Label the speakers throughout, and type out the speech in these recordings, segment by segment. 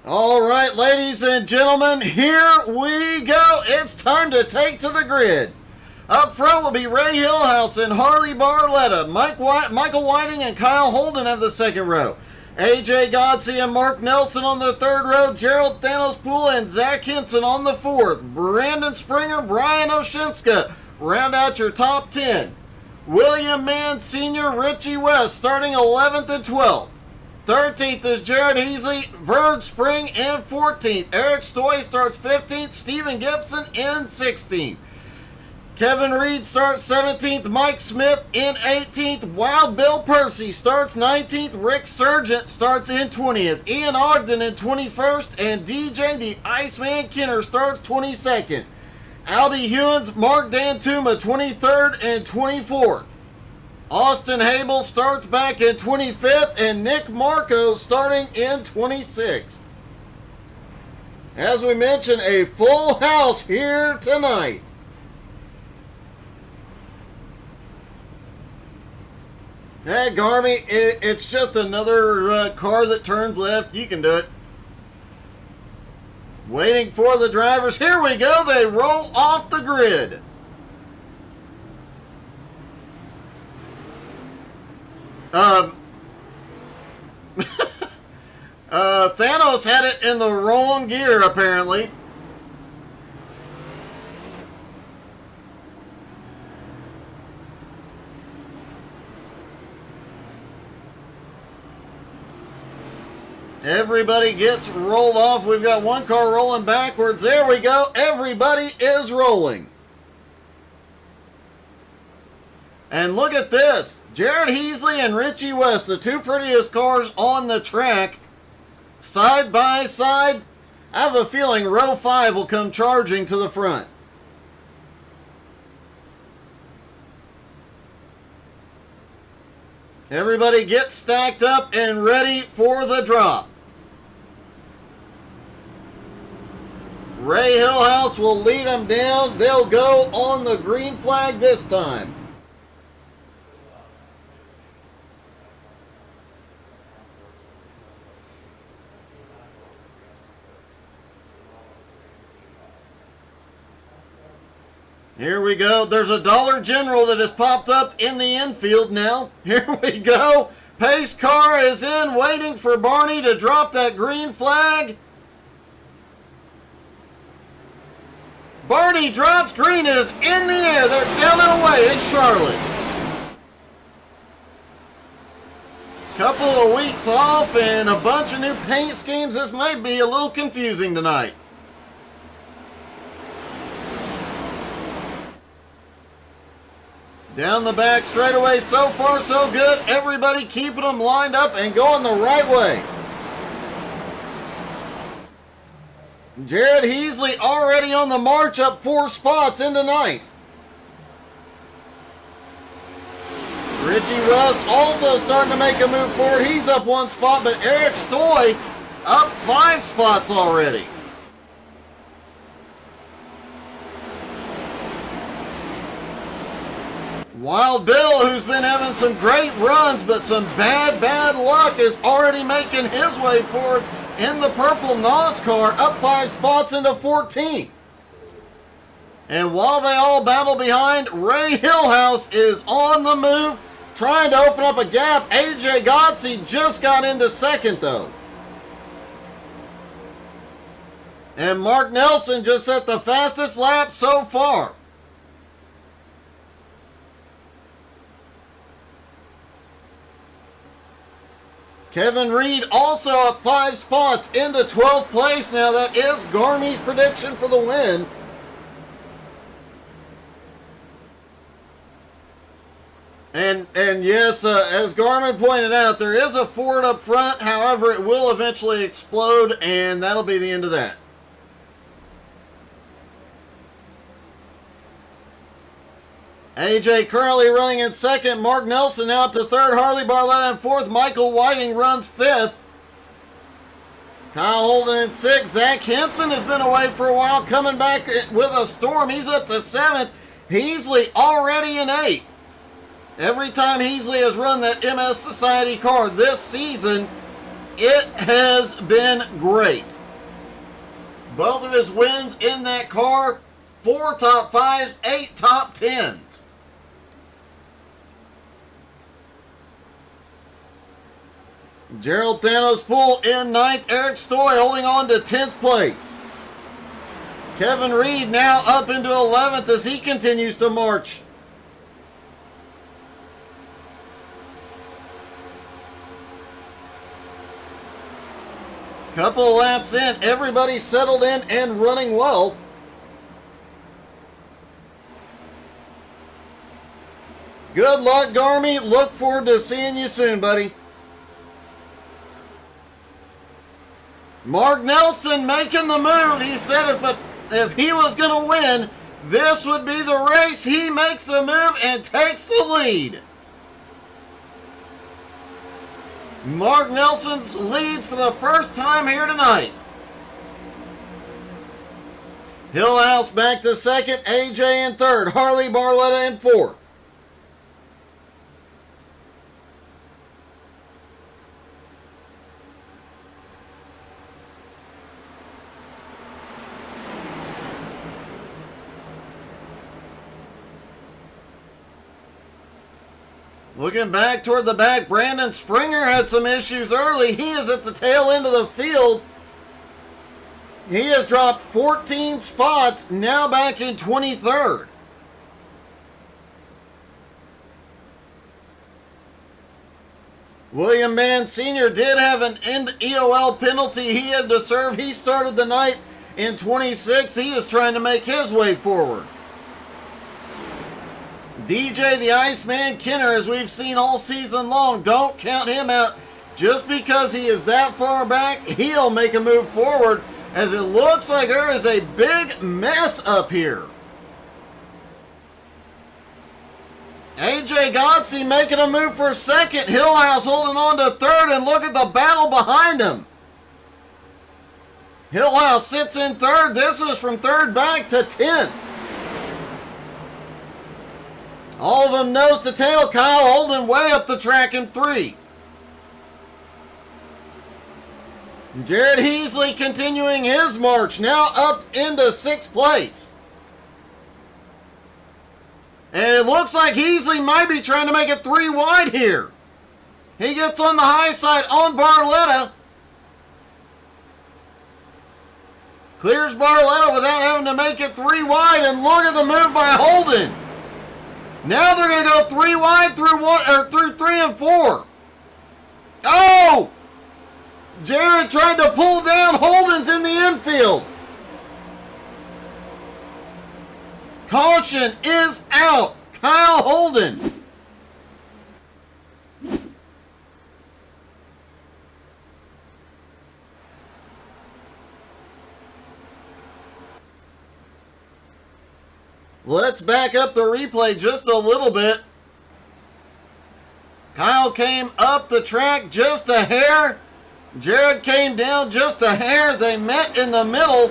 Speaker 1: All right, ladies and gentlemen, here we go. It's time to take to the grid. Up front will be Ray Hillhouse and Harley Barletta. Michael Whiting and Kyle Holden have the second row. AJ Godsey and Mark Nelson on the third row. Gerald Thanospool and Zach Henson on the fourth. Brandon Springer, Brian Oshinska round out your top 10. William Mann Sr., Richie West starting 11th and 12th. 13th is Jared Heasley, Verge Spring in 14th. Eric Stoy starts 15th. Stephen Gibson in 16th. Kevin Reed starts 17th. Mike Smith in 18th. Wild Bill Percy starts 19th. Rick Sargent starts in 20th. Ian Ogden in 21st. And DJ the Iceman Kenner starts 22nd. Albie Hewins, Mark Dantuma 23rd and 24th. Austin Habel starts back in 25th, and Nick Marco starting in 26th. As we mentioned, a full house here tonight. Hey, Garmy, it's just another car that turns left. You can do it. Waiting for the drivers. Here we go. They roll off the grid. Thanos had it in the wrong gear, apparently. Everybody gets rolled off. We've got one car rolling backwards. There we go. Everybody is rolling. And look at this. Jared Heasley and Richie West, the two prettiest cars on the track, side by side. I have a feeling row 5 will come charging to the front. Everybody get stacked up and ready for the drop. Ray Hillhouse will lead them down. They'll go on the green flag this time. Here we go. There's a Dollar General that has popped up in the infield now. Here we go. Pace car is in, waiting for Barney to drop that green flag. Barney drops. Green is in the air. They're down and away. It's Charlotte. Couple of weeks off and a bunch of new paint schemes. This may be a little confusing tonight. Down the back straightaway, so far so good. Everybody keeping them lined up and going the right way. Jared Heasley already on the march, up 4 spots into 9th. Richie West also starting to make a move forward. He's up 1 spot, but Eric Stoy up 5 spots already. Wild Bill, who's been having some great runs, but some bad luck, is already making his way forward in the purple NOS car, up 5 spots into 14th. And while they all battle behind, Ray Hillhouse is on the move, trying to open up a gap. AJ Godsey just got into 2nd, though. And Mark Nelson just set the fastest lap so far. Kevin Reed also up 5 spots into 12th place. Now that is Garmy's prediction for the win. And yes, as Garmin pointed out, there is a Ford up front. However, it will eventually explode, and that'll be the end of that. AJ currently running in 2nd. Mark Nelson now up to 3rd. Harley Barletta in 4th. Michael Whiting runs 5th. Kyle Holden in 6th. Zach Henson has been away for a while, coming back with a storm. He's up to 7th. Heasley already in 8th. Every time Heasley has run that MS Society car this season, It has been great. Both of his wins in that car, 4 top 5s, 8 top 10s. Gerald Thanos Poole in 9th. Eric Stoy holding on to 10th place. Kevin Reed now up into 11th as he continues to march. Couple of laps in, everybody settled in and running well. Good luck, Garmy. Look forward to seeing you soon, buddy. Mark Nelson making the move. He said if he was going to win, this would be the race. He makes the move and takes the lead. Mark Nelson leads for the first time here tonight. Hillhouse back to second, AJ in third, Harley Barletta in fourth. Looking back toward the back, Brandon Springer had some issues early. He is at the tail end of the field. He has dropped 14 spots, now back in 23rd. William Mann Sr. did have an end EOL penalty he had to serve. He started the night in 26. He is trying to make his way forward. DJ the Iceman Kenner, as we've seen all season long, don't count him out. Just because he is that far back, he'll make a move forward, as it looks like there is a big mess up here. AJ Godsey making a move for second. Hillhouse holding on to third, and look at the battle behind him. Hillhouse sits in third. This is from third back to 10th. All of them nose to tail. Kyle Holden way up the track in 3. Jared Heasley continuing his march, now up into 6th place. And it looks like Heasley might be trying to make it 3 wide here. He gets on the high side on Barletta. Clears Barletta without having to make it 3 wide, and look at the move by Holden. Now they're going to go 3 wide through 3 and 4. Oh! Jared tried to pull down. Holden's in the infield. Caution is out. Kyle Holden. Let's back up the replay just a little bit. Kyle came up the track just a hair. Jared came down just a hair. They met in the middle.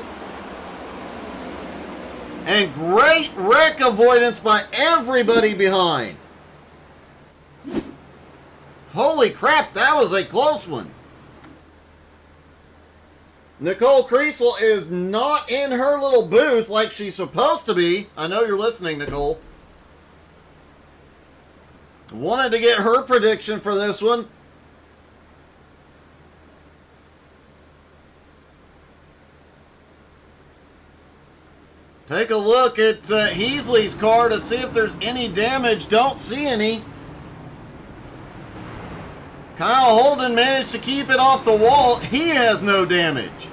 Speaker 1: And great wreck avoidance by everybody behind. Holy crap, that was a close one. Nicole Creasel is not in her little booth like she's supposed to be. I know you're listening, Nicole. Wanted to get her prediction for this one. Take a look at Heasley's car to see if there's any damage. Don't see any. Kyle Holden managed to keep it off the wall. He has no damage.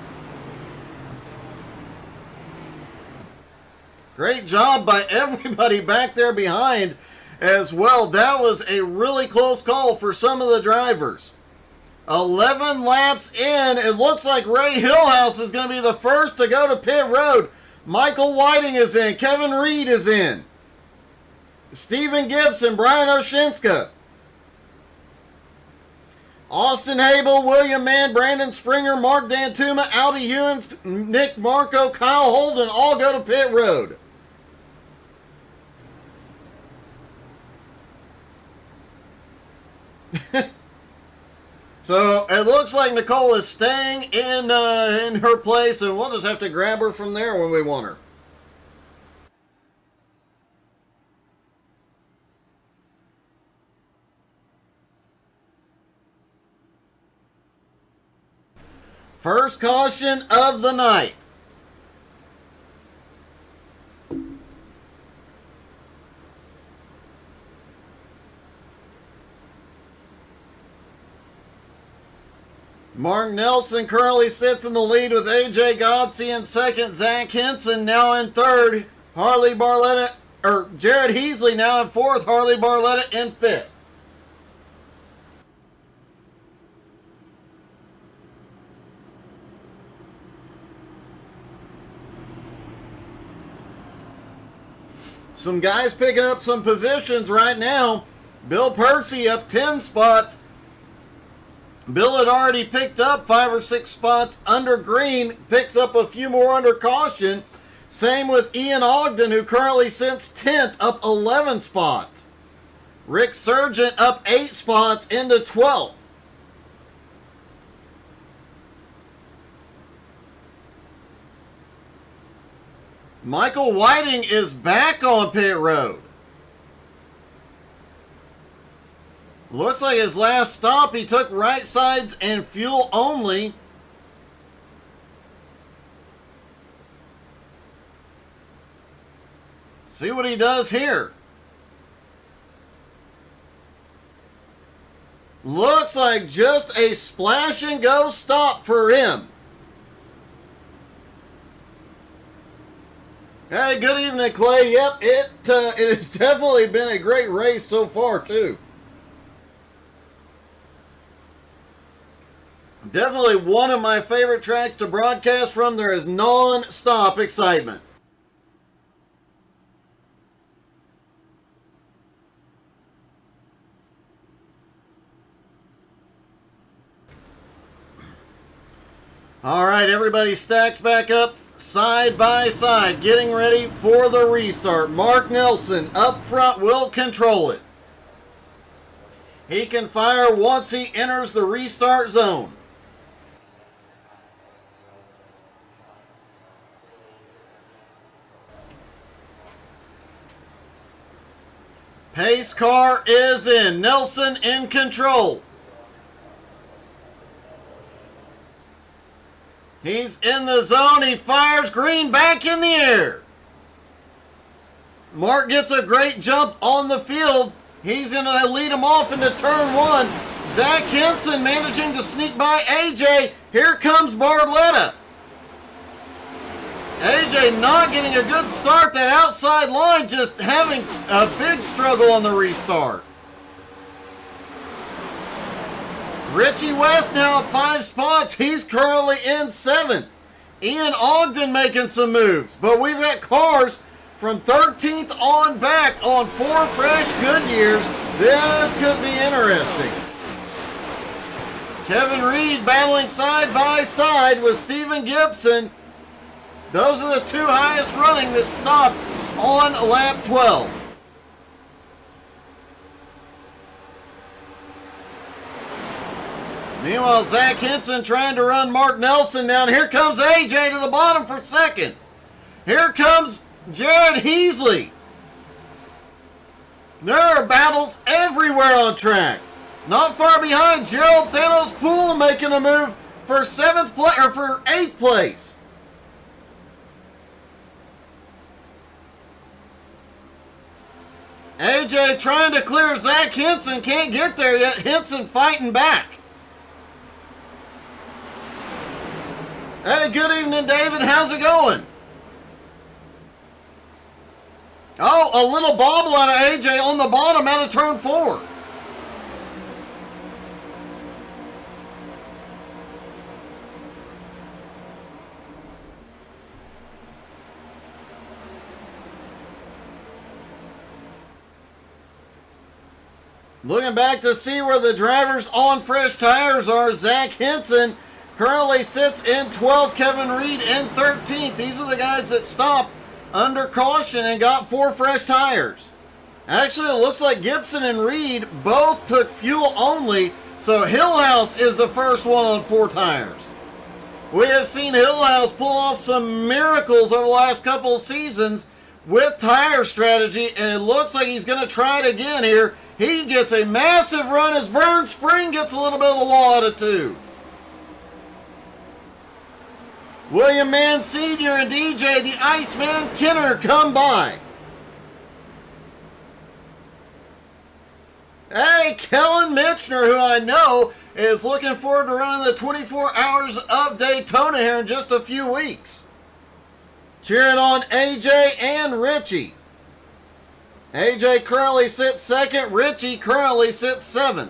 Speaker 1: Great job by everybody back there behind as well. That was a really close call for some of the drivers. 11 laps in. It looks like Ray Hillhouse is going to be the first to go to pit road. Michael Whiting is in. Kevin Reed is in. Stephen Gibson, Brian Oshinska, Austin Habel, William Mann, Brandon Springer, Mark Dantuma, Albie Hewins, Nick Marco, Kyle Holden all go to pit road. So it looks like Nicole is staying in her place, and we'll just have to grab her from there when we want her. First caution of the night. Mark Nelson currently sits in the lead with AJ Godsey in second. Zach Henson now in third. Harley Barletta, or Jared Heasley now in fourth. Harley Barletta in fifth. Some guys picking up some positions right now. Bill Percy up 10 spots. Bill had already picked up 5 or 6 spots under green, picks up a few more under caution. Same with Ian Ogden, who currently sits 10th, up 11 spots. Rick Sargent up 8 spots into 12th. Michael Whiting is back on pit road. Looks like his last stop, he took right sides and fuel only. See what he does here. Looks like just a splash and go stop for him. Hey, good evening, Clay. Yep, it has definitely been a great race so far, too. Definitely one of my favorite tracks to broadcast from. There is non-stop excitement. All right, everybody stacked back up side by side, getting ready for the restart. Mark Nelson up front will control it. He can fire once he enters the restart zone. Pace car is in. Nelson in control. He's in the zone. He fires green back in the air. Mark gets a great jump on the field. He's going to lead him off into turn one. Zach Henson managing to sneak by AJ. Here comes Barletta. AJ not getting a good start. That outside line just having a big struggle on the restart. Richie West now at 5 spots. He's currently in 7th. Ian Ogden making some moves. But we've got cars from 13th on back on 4 fresh Goodyears. This could be interesting. Kevin Reed battling side by side with Steven Gibson. Those are the 2 highest running that stopped on lap 12. Meanwhile, Zach Henson trying to run Mark Nelson down. Here comes AJ to the bottom for second. Here comes Jared Heasley. There are battles everywhere on track. Not far behind, Gerald Thanos Poole making a move for 8th place. AJ trying to clear Zach Henson, can't get there yet. Henson fighting back. Hey, good evening, David. How's it going? Oh, a little bobble out of AJ on the bottom out of turn 4. Looking back to see where the drivers on fresh tires are. Zach Henson currently sits in 12th. Kevin Reed in 13th. These are the guys that stopped under caution and got 4 fresh tires. Actually, it looks like Gibson and Reed both took fuel only, So Hillhouse is the first one on 4 tires. We have seen Hillhouse pull off some miracles over the last couple of seasons with tire strategy, and it looks like he's going to try it again here. He gets a massive run as Vern Spring gets a little bit of the wall out of 2. William Mann Sr. and DJ, the Iceman Kenner, come by. Hey, Kellen Mitchner, who I know is looking forward to running the 24 Hours of Daytona here in just a few weeks. Cheering on AJ and Richie. AJ currently sits 2nd. Richie currently sits 7th.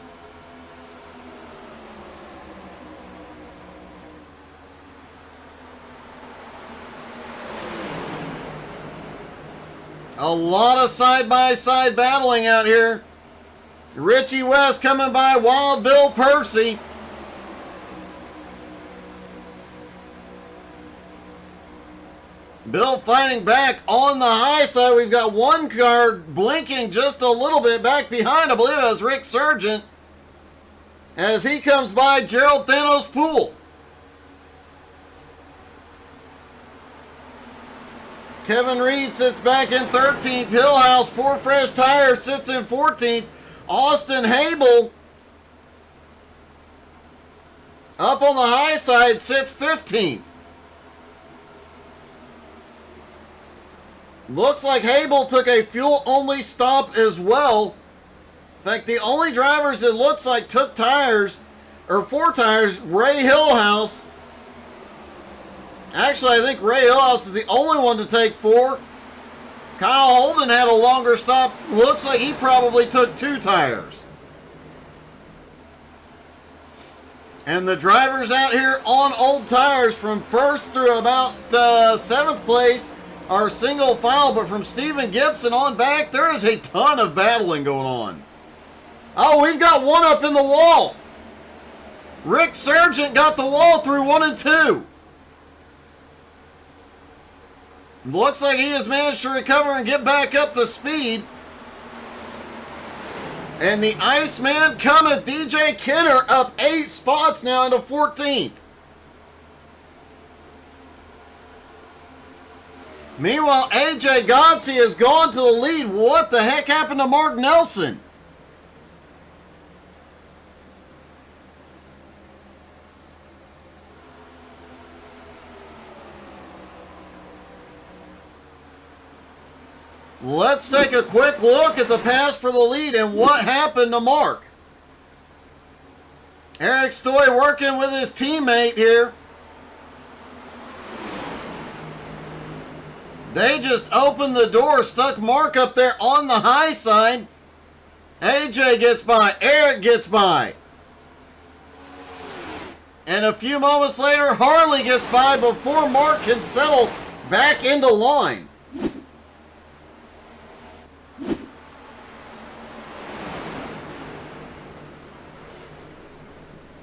Speaker 1: A lot of side-by-side battling out here. Richie West coming by Wild Bill Percy. Bill fighting back on the high side. We've got one car blinking just a little bit back behind. I believe it was Rick Sargent as he comes by Gerald Thanos Poole. Kevin Reed sits back in 13th. Hillhouse, 4 fresh tires, sits in 14th. Austin Habel up on the high side sits 15th. Looks like Habel took a fuel-only stop as well. In fact, the only drivers it looks like took tires, or 4 tires, Ray Hillhouse. Actually, I think Ray Hillhouse is the only one to take 4. Kyle Holden had a longer stop. Looks like he probably took 2 tires. And the drivers out here on old tires from 1st through about 7th place are single file, but from Stephen Gibson on back, there is a ton of battling going on. Oh, we've got one up in the wall. Rick Sargent got the wall through 1 and 2. Looks like he has managed to recover and get back up to speed. And the Iceman cometh, DJ Kenner, up 8 spots now into 14th. Meanwhile, AJ Godsey has gone to the lead. What the heck happened to Mark Nelson? Let's take a quick look at the pass for the lead and what happened to Mark. Eric Stoy working with his teammate here. They just opened the door, stuck Mark up there on the high side. AJ gets by, Eric gets by. And a few moments later, Harley gets by before Mark can settle back into line.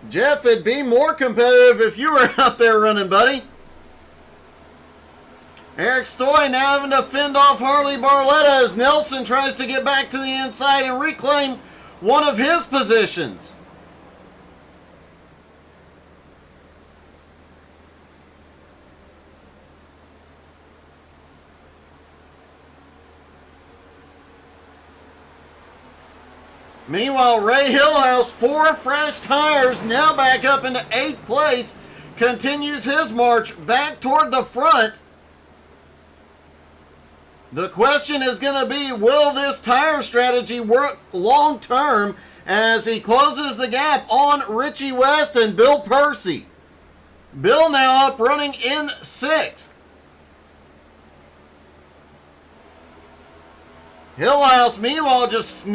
Speaker 1: Jeff, it'd be more competitive if you were out there running, buddy. Eric Stoy now having to fend off Harley Barletta as Nelson tries to get back to the inside and reclaim one of his positions. Meanwhile, Ray Hillhouse, 4 fresh tires, now back up into 8th place, continues his march back toward the front. The question is going to be, will this tire strategy work long term as he closes the gap on Richie West and Bill Percy? Bill now up running in 6th. Hillhouse, meanwhile, just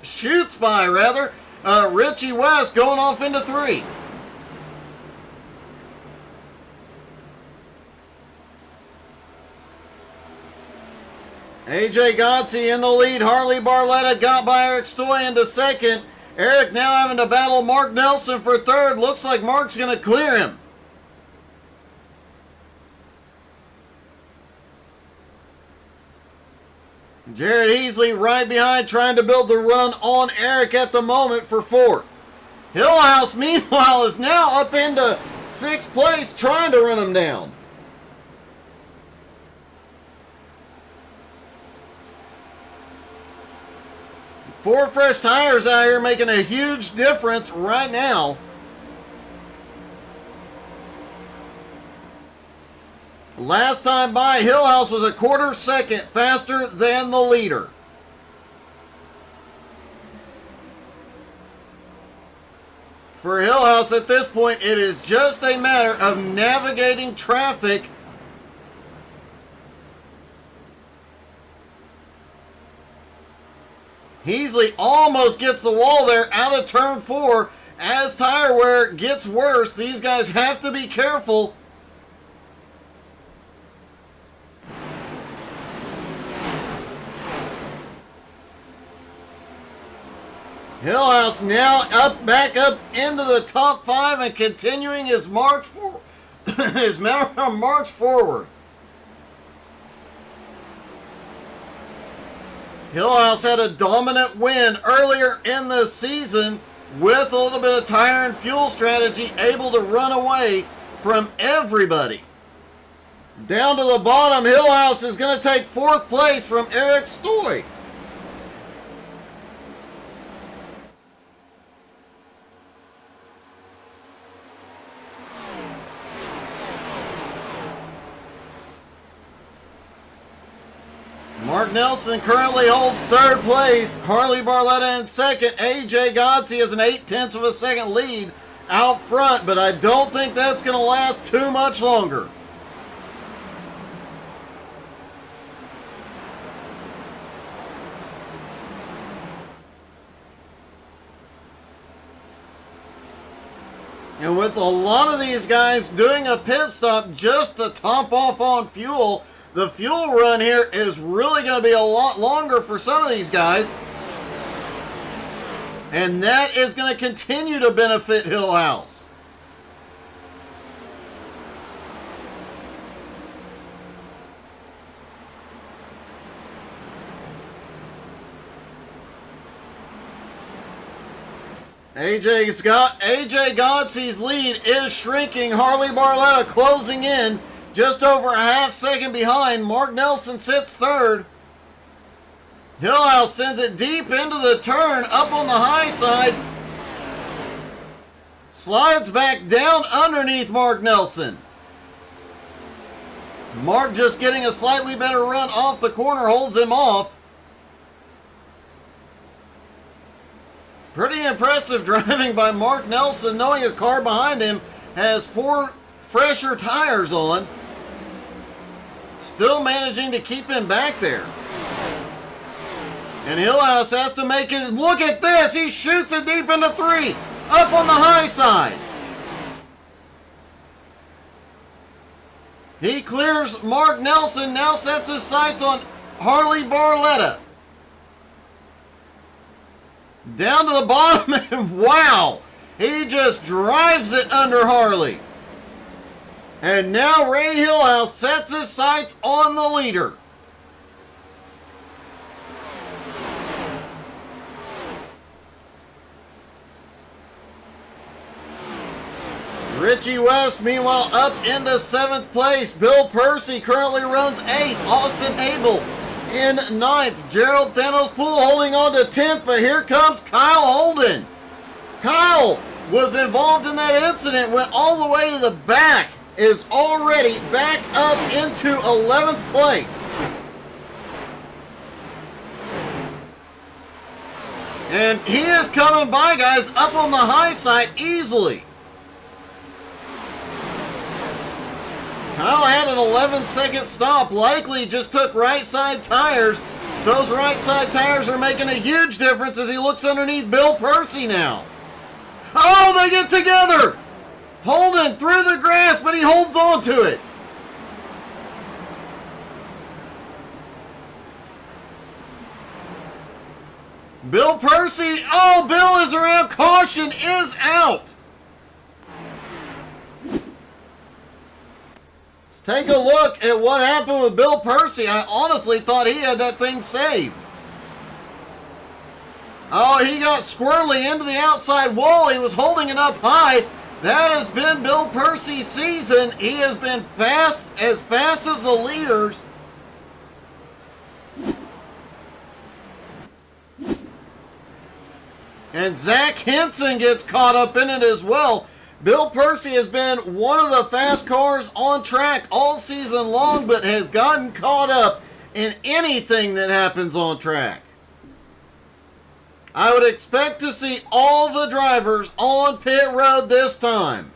Speaker 1: shoots by, Richie West going off into 3. AJ Godsey in the lead. Harley Barletta got by Eric Stoy into 2nd. Eric now having to battle Mark Nelson for 3rd. Looks like Mark's going to clear him. Jared Heasley right behind, trying to build the run on Eric at the moment for fourth. Hillhouse, meanwhile, is now up into sixth place, trying to run him down. Four fresh tires out here making a huge difference right now. Last time by, Hillhouse was a quarter second faster than the leader. For Hillhouse at this point, it is just a matter of navigating traffic. Heasley almost gets the wall there out of turn 4. As tire wear gets worse, these guys have to be careful. Hillhouse now back up into the top 5 and continuing his march forward. His march forward. Hillhouse had a dominant win earlier in the season with a little bit of tire and fuel strategy, able to run away from everybody. Down to the bottom, Hillhouse is going to take fourth place from Eric Stoy. Mark Nelson currently holds third place. Harley Barletta in second. AJ Godsey has an 0.8 of a second lead out front, but I don't think that's going to last too much longer. And with a lot of these guys doing a pit stop just to top off on fuel, the fuel run here is really going to be a lot longer for some of these guys. And that is going to continue to benefit Hillhouse. AJ Godsey's lead is shrinking. Harley Barletta closing in. Just over a half second behind. Mark Nelson sits third. Hillhouse sends it deep into the turn, up on the high side. Slides back down underneath Mark Nelson. Mark just getting a slightly better run off the corner, holds him off. Pretty impressive driving by Mark Nelson, knowing a car behind him has 4 fresher tires on. Still managing to keep him back there. And Hillhouse has to make it. Look at this. He shoots it deep into 3. Up on the high side. He clears Mark Nelson. Now sets his sights on Harley Barletta. Down to the bottom. And wow. He just drives it under Harley. And now Ray Hillhouse sets his sights on the leader. Richie West, meanwhile, up into 7th place. Bill Percy currently runs 8th. Austin Abel in 9th. Gerald Thanos Poole holding on to 10th, but here comes Kyle Holden. Kyle was involved in that incident, went all the way to the back, is already back up into 11th place. And he is coming by, guys, up on the high side easily. Kyle had an 11-second stop, likely just took right side tires. Those right side tires are making a huge difference as he looks underneath Bill Percy now. Oh, they get together! Holden through the grass, but he holds on to it. Bill Percy, oh, Bill is around. Caution is out. Take a look at what happened with Bill Purcey. I honestly thought he had that thing saved. Oh, he got squirrely into the outside wall. He was holding it up high. That has been Bill Purcey's season. He has been fast as the leaders. And Zach Henson gets caught up in it as well. Bill Purcey has been one of the fast cars on track all season long, but has gotten caught up in anything that happens on track. I would expect to see all the drivers on pit road this time.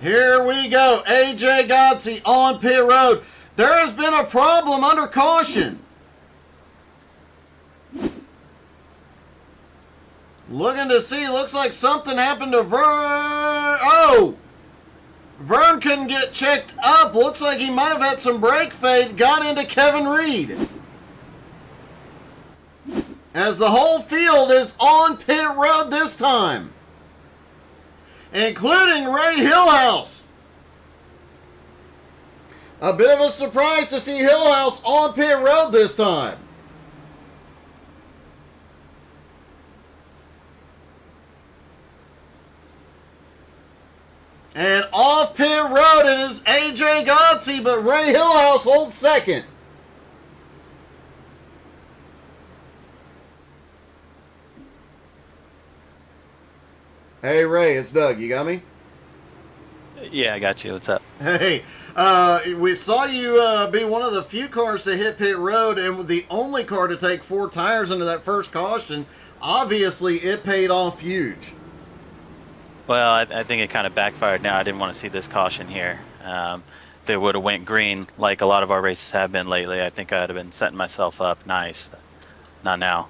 Speaker 1: Here we go. AJ Godsey on pit road. There has been a problem under caution. Looking to see, looks like something happened to Vern. Oh! Vern couldn't get checked up. Looks like he might have had some brake fade. Got into Kevin Reed. As the whole field is on pit road this time, including Ray Hillhouse. A bit of a surprise to see Hillhouse on pit road this time. And off pit road it is AJ Godsey, but Ray Hillhouse holds second. Hey Ray, it's Doug. You got me?
Speaker 2: Yeah, I got you. What's up?
Speaker 1: Hey, we saw you be one of the few cars to hit pit road and the only car to take 4 tires into that first caution. Obviously, it paid off huge.
Speaker 2: Well, I think it kind of backfired now. I didn't want to see this caution here. If it would have went green like a lot of our races have been lately, I think I'd have been setting myself up nice. Not now.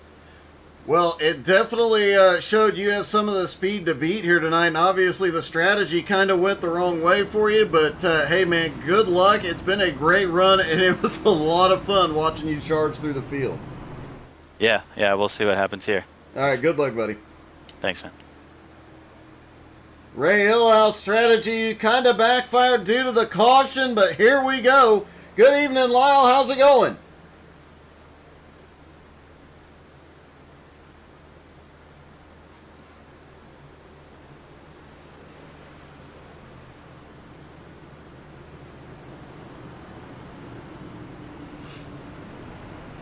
Speaker 1: Well, it definitely showed you have some of the speed to beat here tonight, and obviously the strategy kind of went the wrong way for you, but hey man, good luck. It's been a great run, and it was a lot of fun watching you charge through the field.
Speaker 2: Yeah, we'll see what happens here.
Speaker 1: All right, good luck, buddy.
Speaker 2: Thanks, man.
Speaker 1: Ray Hillhouse strategy kind of backfired due to the caution, but here we go. Good evening, Lyle. How's it going?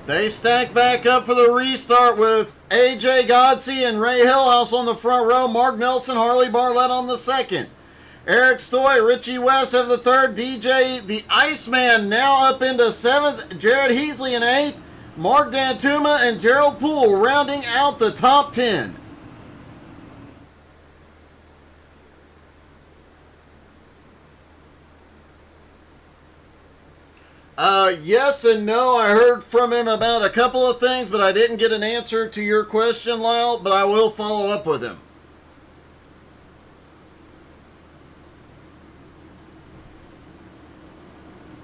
Speaker 1: They stack back up for the restart with AJ Godsey and Ray Hillhouse on the front row. Mark Nelson, Harley Barlett on the second. Eric Stoy, Richie West have the third. DJ the Iceman now up into seventh. Jared Heasley in eighth. Mark Dantuma and Gerald Poole rounding out the top 10. Yes and no. I heard from him about a couple of things, but I didn't get an answer to your question, Lyle, but I will follow up with him.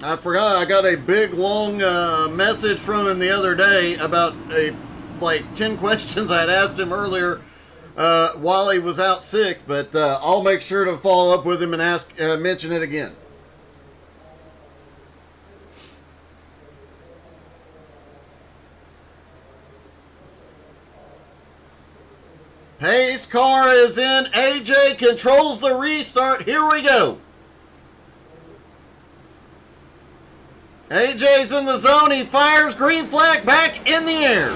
Speaker 1: I forgot I got a big, long message from him the other day about like 10 questions I had asked him earlier while he was out sick, but I'll make sure to follow up with him and mention it again. Pace car is in. AJ controls the restart. Here we go. AJ's in the zone. He fires. Green flag back in the air.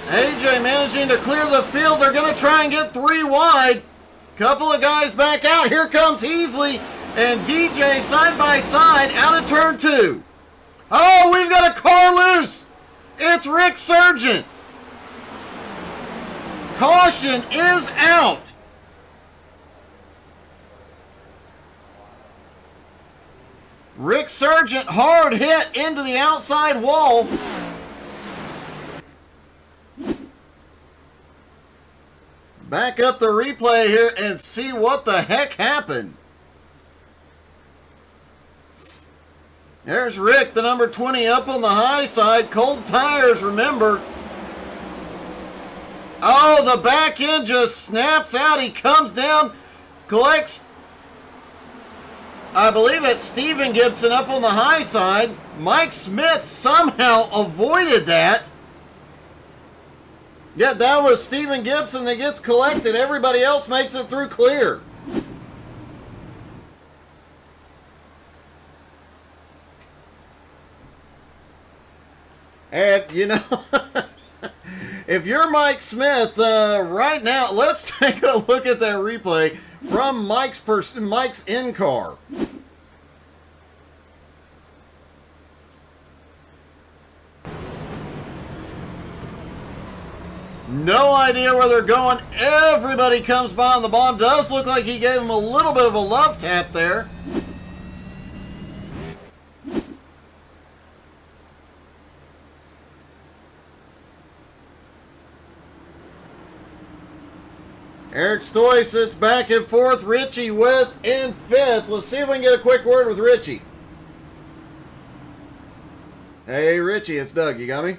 Speaker 1: AJ managing to clear the field. They're going to try and get 3 wide. Couple of guys back out. Here comes Heasley and DJ side by side out of turn 2. Oh, we've got a car loose. It's Rick Sargent. Caution is out. Rick Sargent hard hit into the outside wall. back up the replay here and see what the heck happened. There's Rick, the number 20, up on the high side. Cold tires, remember. Oh, the back end just snaps out. He comes down, collects, I believe that's Steven Gibson up on the high side. Mike Smith somehow avoided that. Yet that was Steven Gibson that gets collected. Everybody else makes it through clear. And, you know, if you're Mike Smith, right now, let's take a look at that replay from Mike's in-car. No idea where they're going. Everybody comes by on the bottom. Does look like he gave him a little bit of a love tap there. Eric Stoy sits back and forth. Richie West in fifth. Let's see if we can get a quick word with Richie. Hey, Richie, it's Doug. You got me?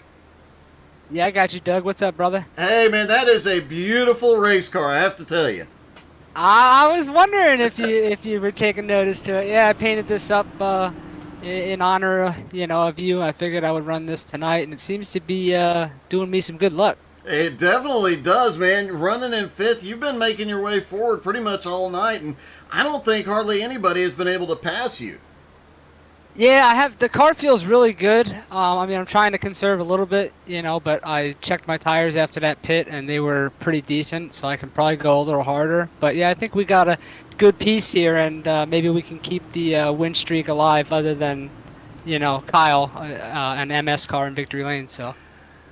Speaker 3: Yeah, I got you, Doug. What's up, brother?
Speaker 1: Hey, man, that is a beautiful race car, I have to tell you.
Speaker 3: I was wondering if you were taking notice to it. Yeah, I painted this up in honor, of you. I figured I would run this tonight, and it seems to be doing me some good luck.
Speaker 1: It definitely does, man. Running in fifth, you've been making your way forward pretty much all night, and I don't think hardly anybody has been able to pass you.
Speaker 3: Yeah, I have. The car feels really good. I'm trying to conserve a little bit, but I checked my tires after that pit, and they were pretty decent, so I can probably go a little harder. But yeah, I think we got a good piece here, and maybe we can keep the win streak alive, other than, Kyle, an MS car in victory lane. So.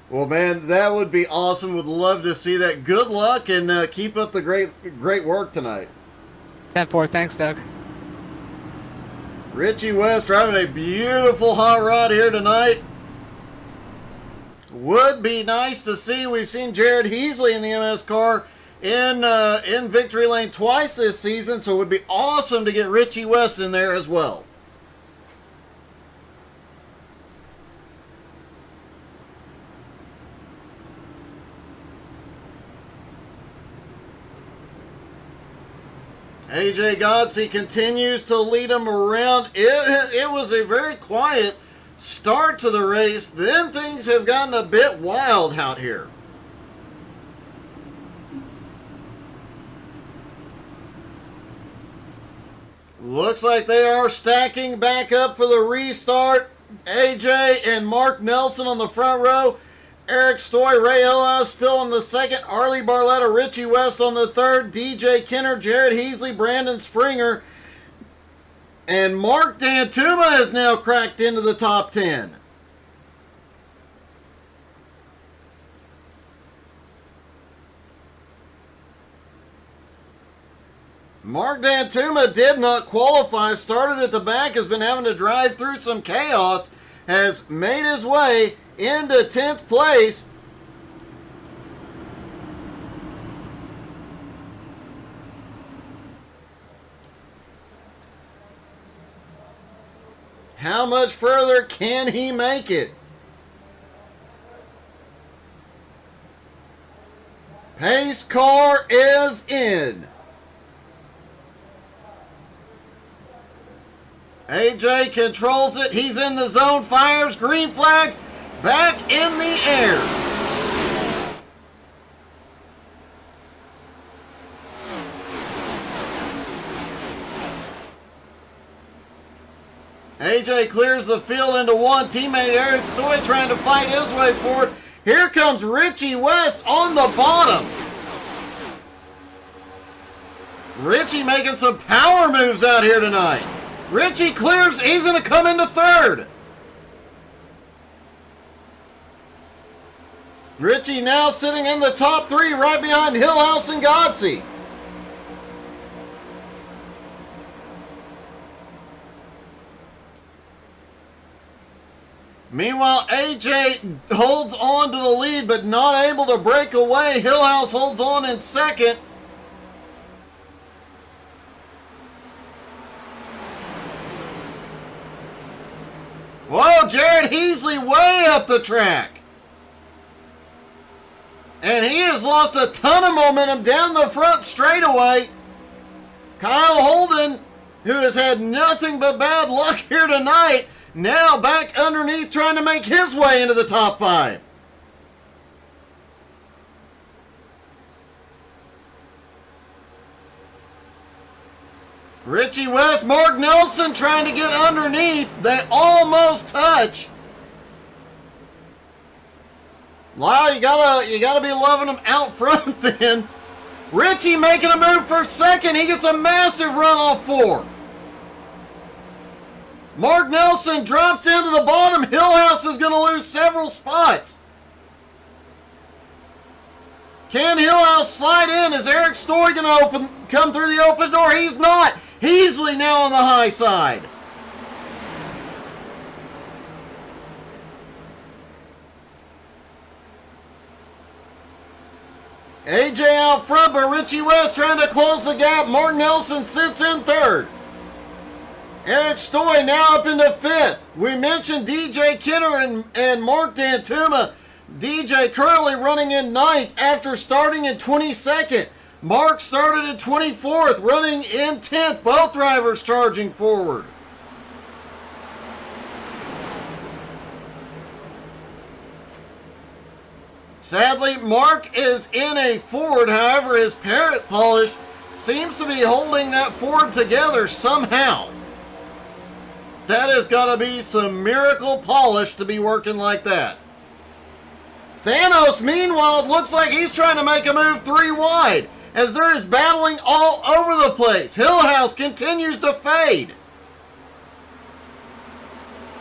Speaker 1: Well, man, that would be awesome. Would love to see that. Good luck, and keep up the great work tonight.
Speaker 3: 10-4. Thanks, Doug.
Speaker 1: Richie West driving a beautiful hot rod here tonight. Would be nice to see. We've seen Jared Heasley in the MS car in victory lane twice this season, so it would be awesome to get Richie West in there as well. AJ Godsey continues to lead him around. It was a very quiet start to the race. Then things have gotten a bit wild out here. Looks like they are stacking back up for the restart. AJ and Mark Nelson on the front row. Eric Stoy, Ray Hillhouse still on the second. Arlie Barletta, Richie West on the third. DJ Kenner, Jared Heasley, Brandon Springer. And Mark Dantuma has now cracked into the top 10. Mark Dantuma did not qualify. Started at the back, has been having to drive through some chaos. Has made his way into 10th place. How much further can he make it? Pace car is in. AJ controls it. He's in the zone. Fires. Green flag. Back in the air. AJ clears the field into one. Teammate Eric Stoy trying to fight his way forward. Here comes Richie West on the bottom. Richie making some power moves out here tonight. Richie clears. He's going to come into third. Richie now sitting in the top three right behind Hillhouse and Godsey. Meanwhile, AJ holds on to the lead, but not able to break away. Hillhouse holds on in second. Whoa, Jared Heasley way up the track. And he has lost a ton of momentum down the front straightaway. Kyle Holden, who has had nothing but bad luck here tonight, now back underneath trying to make his way into the top 5. Richie West, Mark Nelson trying to get underneath. They almost touch. Wow, you gotta be loving them out front then. Richie making a move for second. He gets a massive run off 4. Mark Nelson drops down to the bottom. Hillhouse is going to lose several spots. Can Hillhouse slide in? Is Eric Story going to come through the open door? He's not. Heasley now on the high side. AJ out front, but Richie West trying to close the gap. Mark Nelson sits in third. Eric Stoy now up into 5th. We mentioned DJ Kidder and Mark Dantuma. DJ currently running in 9th after starting in 22nd. Mark started in 24th, running in 10th. Both drivers charging forward. Sadly, Mark is in a Ford. However, his Parrot polish seems to be holding that Ford together somehow. That has got to be some miracle polish to be working like that. Thanos, meanwhile, it looks like he's trying to make a move 3 wide as there is battling all over the place. Hillhouse continues to fade.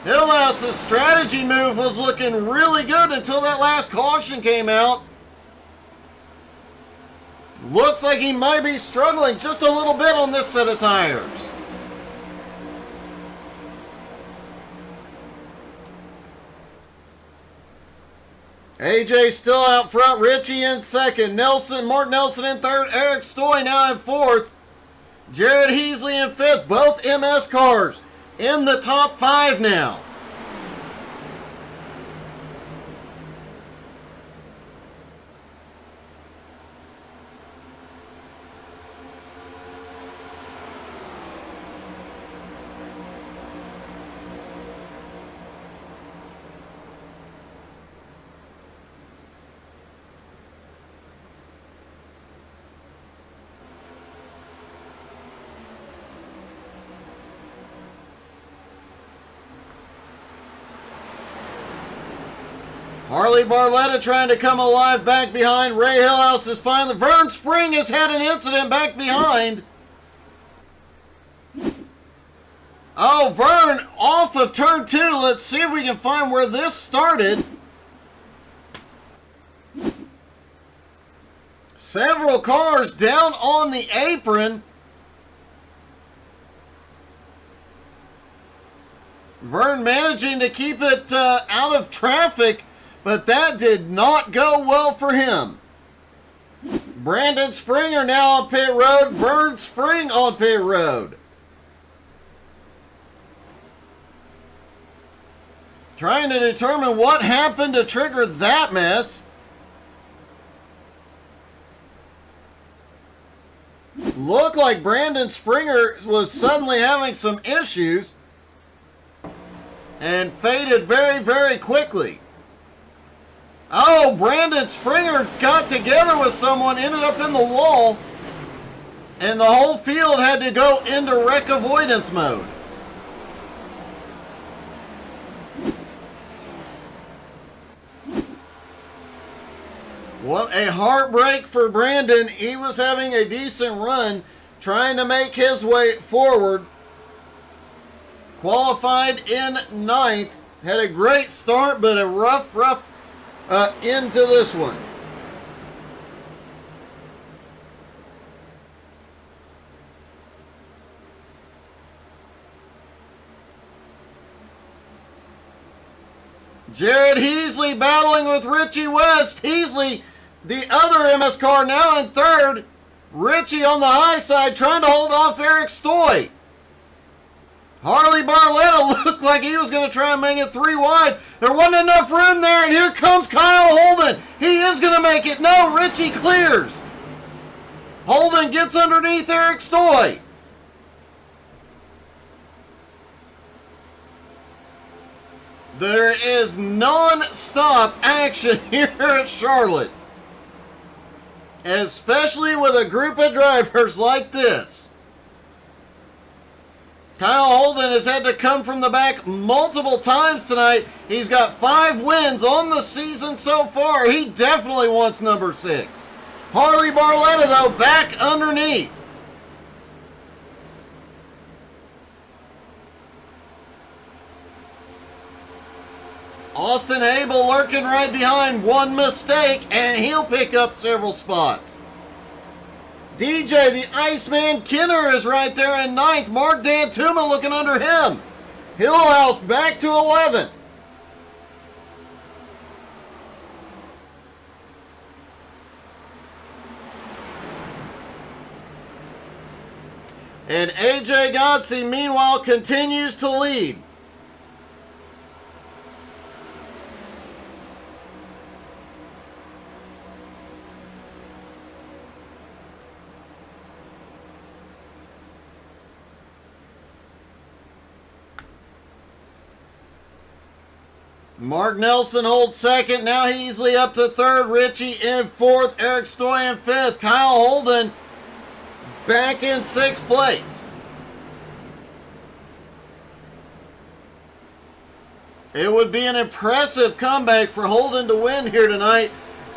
Speaker 1: Hillhouse's strategy move was looking really good until that last caution came out. Looks like he might be struggling just a little bit on this set of tires. AJ still out front, Richie in second, Mark Nelson in third, Eric Stoy now in fourth, Jared Heasley in fifth, both MS cars in the top 5 now. Harley Barletta trying to come alive back behind. Ray Hillhouse is finally... Vern Spring has had an incident back behind. Oh, Vern off of turn 2. Let's see if we can find where this started. Several cars down on the apron. Vern managing to keep it out of traffic, but that did not go well for him. Brandon Springer now on pit road. Vern Spring on pit road. Trying to determine what happened to trigger that mess. Looked like Brandon Springer was suddenly having some issues and faded very, very quickly. Oh, Brandon Springer got together with someone, ended up in the wall, and the whole field had to go into wreck avoidance mode. What a heartbreak for Brandon. He was having a decent run, trying to make his way forward. Qualified in 9th. Had a great start, but a rough into this one. Jared Heasley battling with Richie West. Heasley, the other MS car, now in third. Richie on the high side trying to hold off Eric Stoy. Harley Barletta looked like he was going to try and make it 3 wide. There wasn't enough room there, and here comes Kyle Holden. He is going to make it. No, Richie clears. Holden gets underneath Eric Stoy. There is non-stop action here at Charlotte. Especially with a group of drivers like this. Kyle Holden has had to come from the back multiple times tonight. He's got 5 wins on the season so far. He definitely wants number 6. Harley Barletta, though, back underneath. Austin Abel lurking right behind, one mistake, and he'll pick up several spots. DJ, the Iceman Kinner, is right there in 9th. Mark Dantuma looking under him. Hillhouse back to 11th. And AJ Gotze, meanwhile, continues to lead. Mark Nelson holds second. Now Heasley up to third. Richie in fourth. Eric Stoy in fifth. Kyle Holden back in 6th place. It would be an impressive comeback for Holden to win here tonight,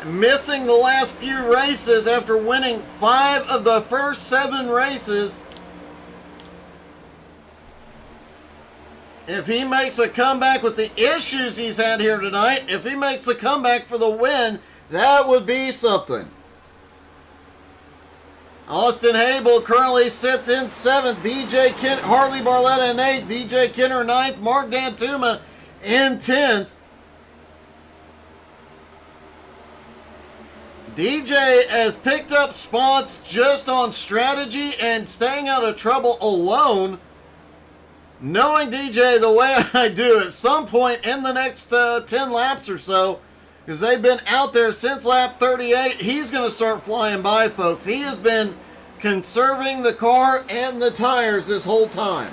Speaker 1: missing the last few races after winning 5 of the first 7 races. If he makes a comeback with the issues he's had here tonight, if he makes the comeback for the win, that would be something. Austin Habel currently sits in 7th. Harley Barletta in 8th. DJ Kinner 9th. Mark Dantuma in 10th. DJ has picked up spots just on strategy and staying out of trouble alone. Knowing DJ the way I do, at some point in the next 10 laps or so, because they've been out there since lap 38, he's going to start flying by, folks. He has been conserving the car and the tires this whole time.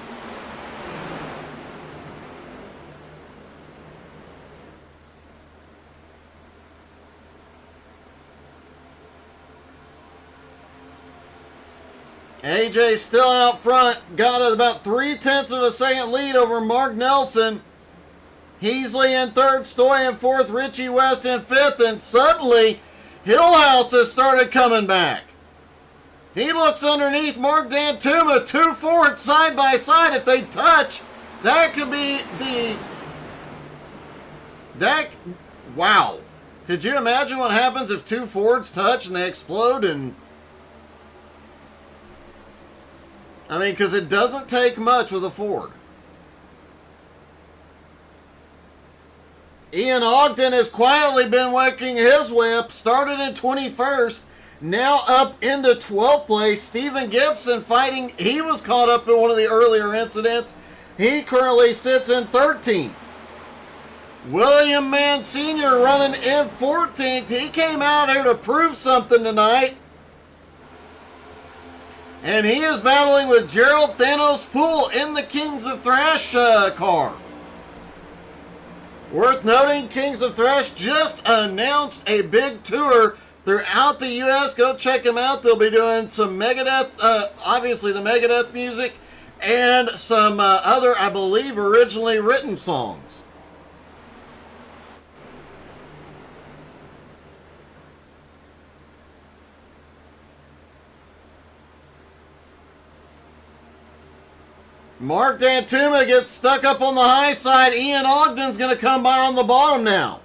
Speaker 1: AJ still out front, got about 0.3 of a second lead over Mark Nelson. Heasley in 3rd, Stoy in 4th, Richie West in 5th, and suddenly Hillhouse has started coming back. He looks underneath Mark Dantuma, 2 Fords side by side. If they touch, that could be wow. Could you imagine what happens if 2 Fords touch and they explode? I mean, because it doesn't take much with a Ford. Ian Ogden has quietly been working his way up. Started in 21st, now up into 12th place. Stephen Gibson fighting. He was caught up in one of the earlier incidents. He currently sits in 13th. William Mann Sr. running in 14th. He came out here to prove something tonight. And he is battling with Gerald Thanos Poole in the Kings of Thrash car. Worth noting, Kings of Thrash just announced a big tour throughout the U.S. Go check them out. They'll be doing some Megadeth, obviously the Megadeth music, and some other, I believe, originally written songs. Mark Dantuma gets stuck up on the high side. Ian Ogden's going to come by on the bottom now.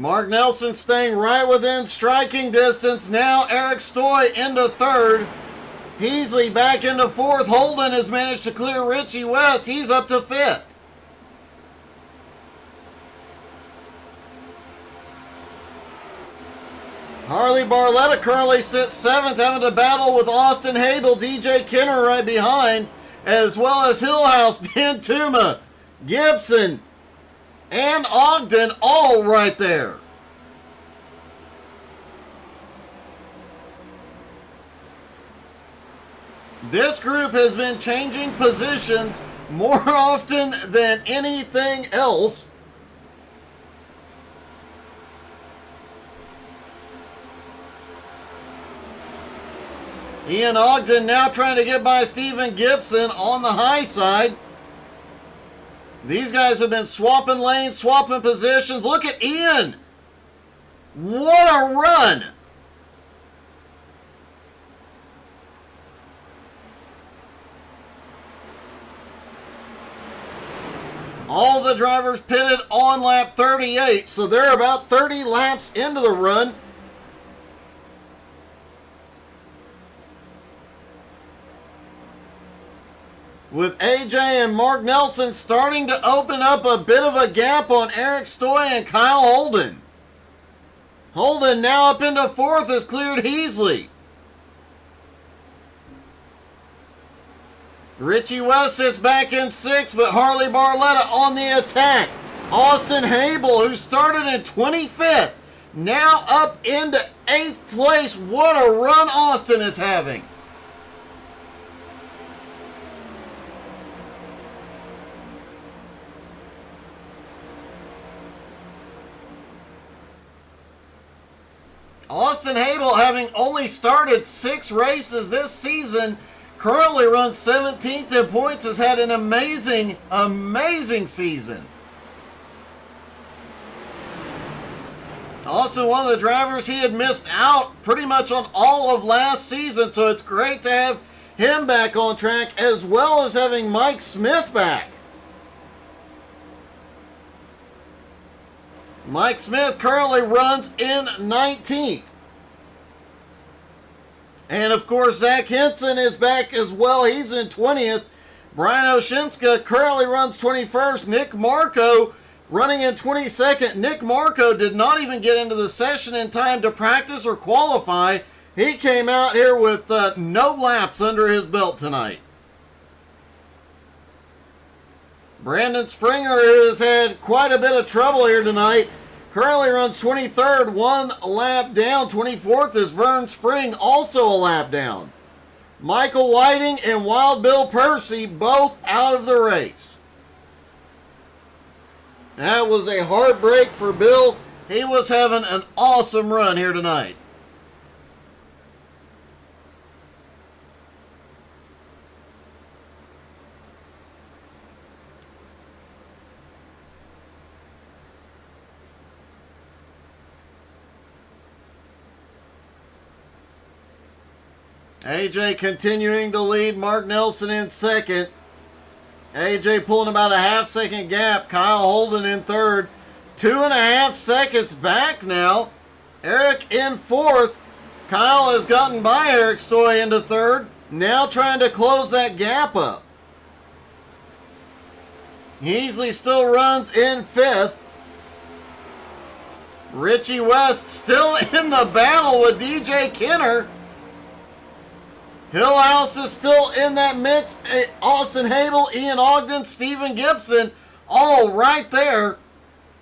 Speaker 1: Mark Nelson staying right within striking distance. Now Eric Stoy into third. Heasley back into fourth. Holden has managed to clear Richie West. He's up to fifth. Harley Barletta currently sits seventh, having to battle with Austin Habel, DJ Kenner right behind, as well as Hillhouse, Dan Tuma, Gibson, and Ogden all right there. This group has been changing positions more often than anything else. Ian Ogden now trying to get by Stephen Gibson on the high side. These guys have been swapping lanes, swapping positions. Look at Ian. What a run. All the drivers pitted on lap 38, so they're about 30 laps into the run. With AJ and Mark Nelson starting to open up a bit of a gap on Eric Stoy and Kyle Holden. Holden now up into fourth has cleared Heasley. Richie West sits back in sixth, but Harley Barletta on the attack. Austin Habel, who started in 25th, now up into 8th place. What a run Austin is having. Austin Habel, having only started 6 races this season, currently runs 17th in points, has had an amazing, amazing season. Also, one of the drivers, he had missed out pretty much on all of last season, so it's great to have him back on track, as well as having Mike Smith back. Mike Smith currently runs in 19th. And of course, Zach Henson is back as well. He's in 20th. Brian Oshinska currently runs 21st. Nick Marco running in 22nd. Nick Marco did not even get into the session in time to practice or qualify. He came out here with no laps under his belt tonight. Brandon Springer has had quite a bit of trouble here tonight. Currently runs 23rd, 1 lap down. 24th is Vern Spring, also a lap down. Michael Whiting and Wild Bill Percy both out of the race. That was a heartbreak for Bill. He was having an awesome run here tonight. AJ continuing to lead, Mark Nelson in second. AJ pulling about a half-second gap. Kyle Holden in third. 2.5 seconds back now. Eric in fourth. Kyle has gotten by Eric Stoy into third. Now trying to close that gap up. Heasley still runs in fifth. Richie West still in the battle with DJ Kenner. Hillhouse is still in that mix. Austin Habel, Ian Ogden, Stephen Gibson, all right there.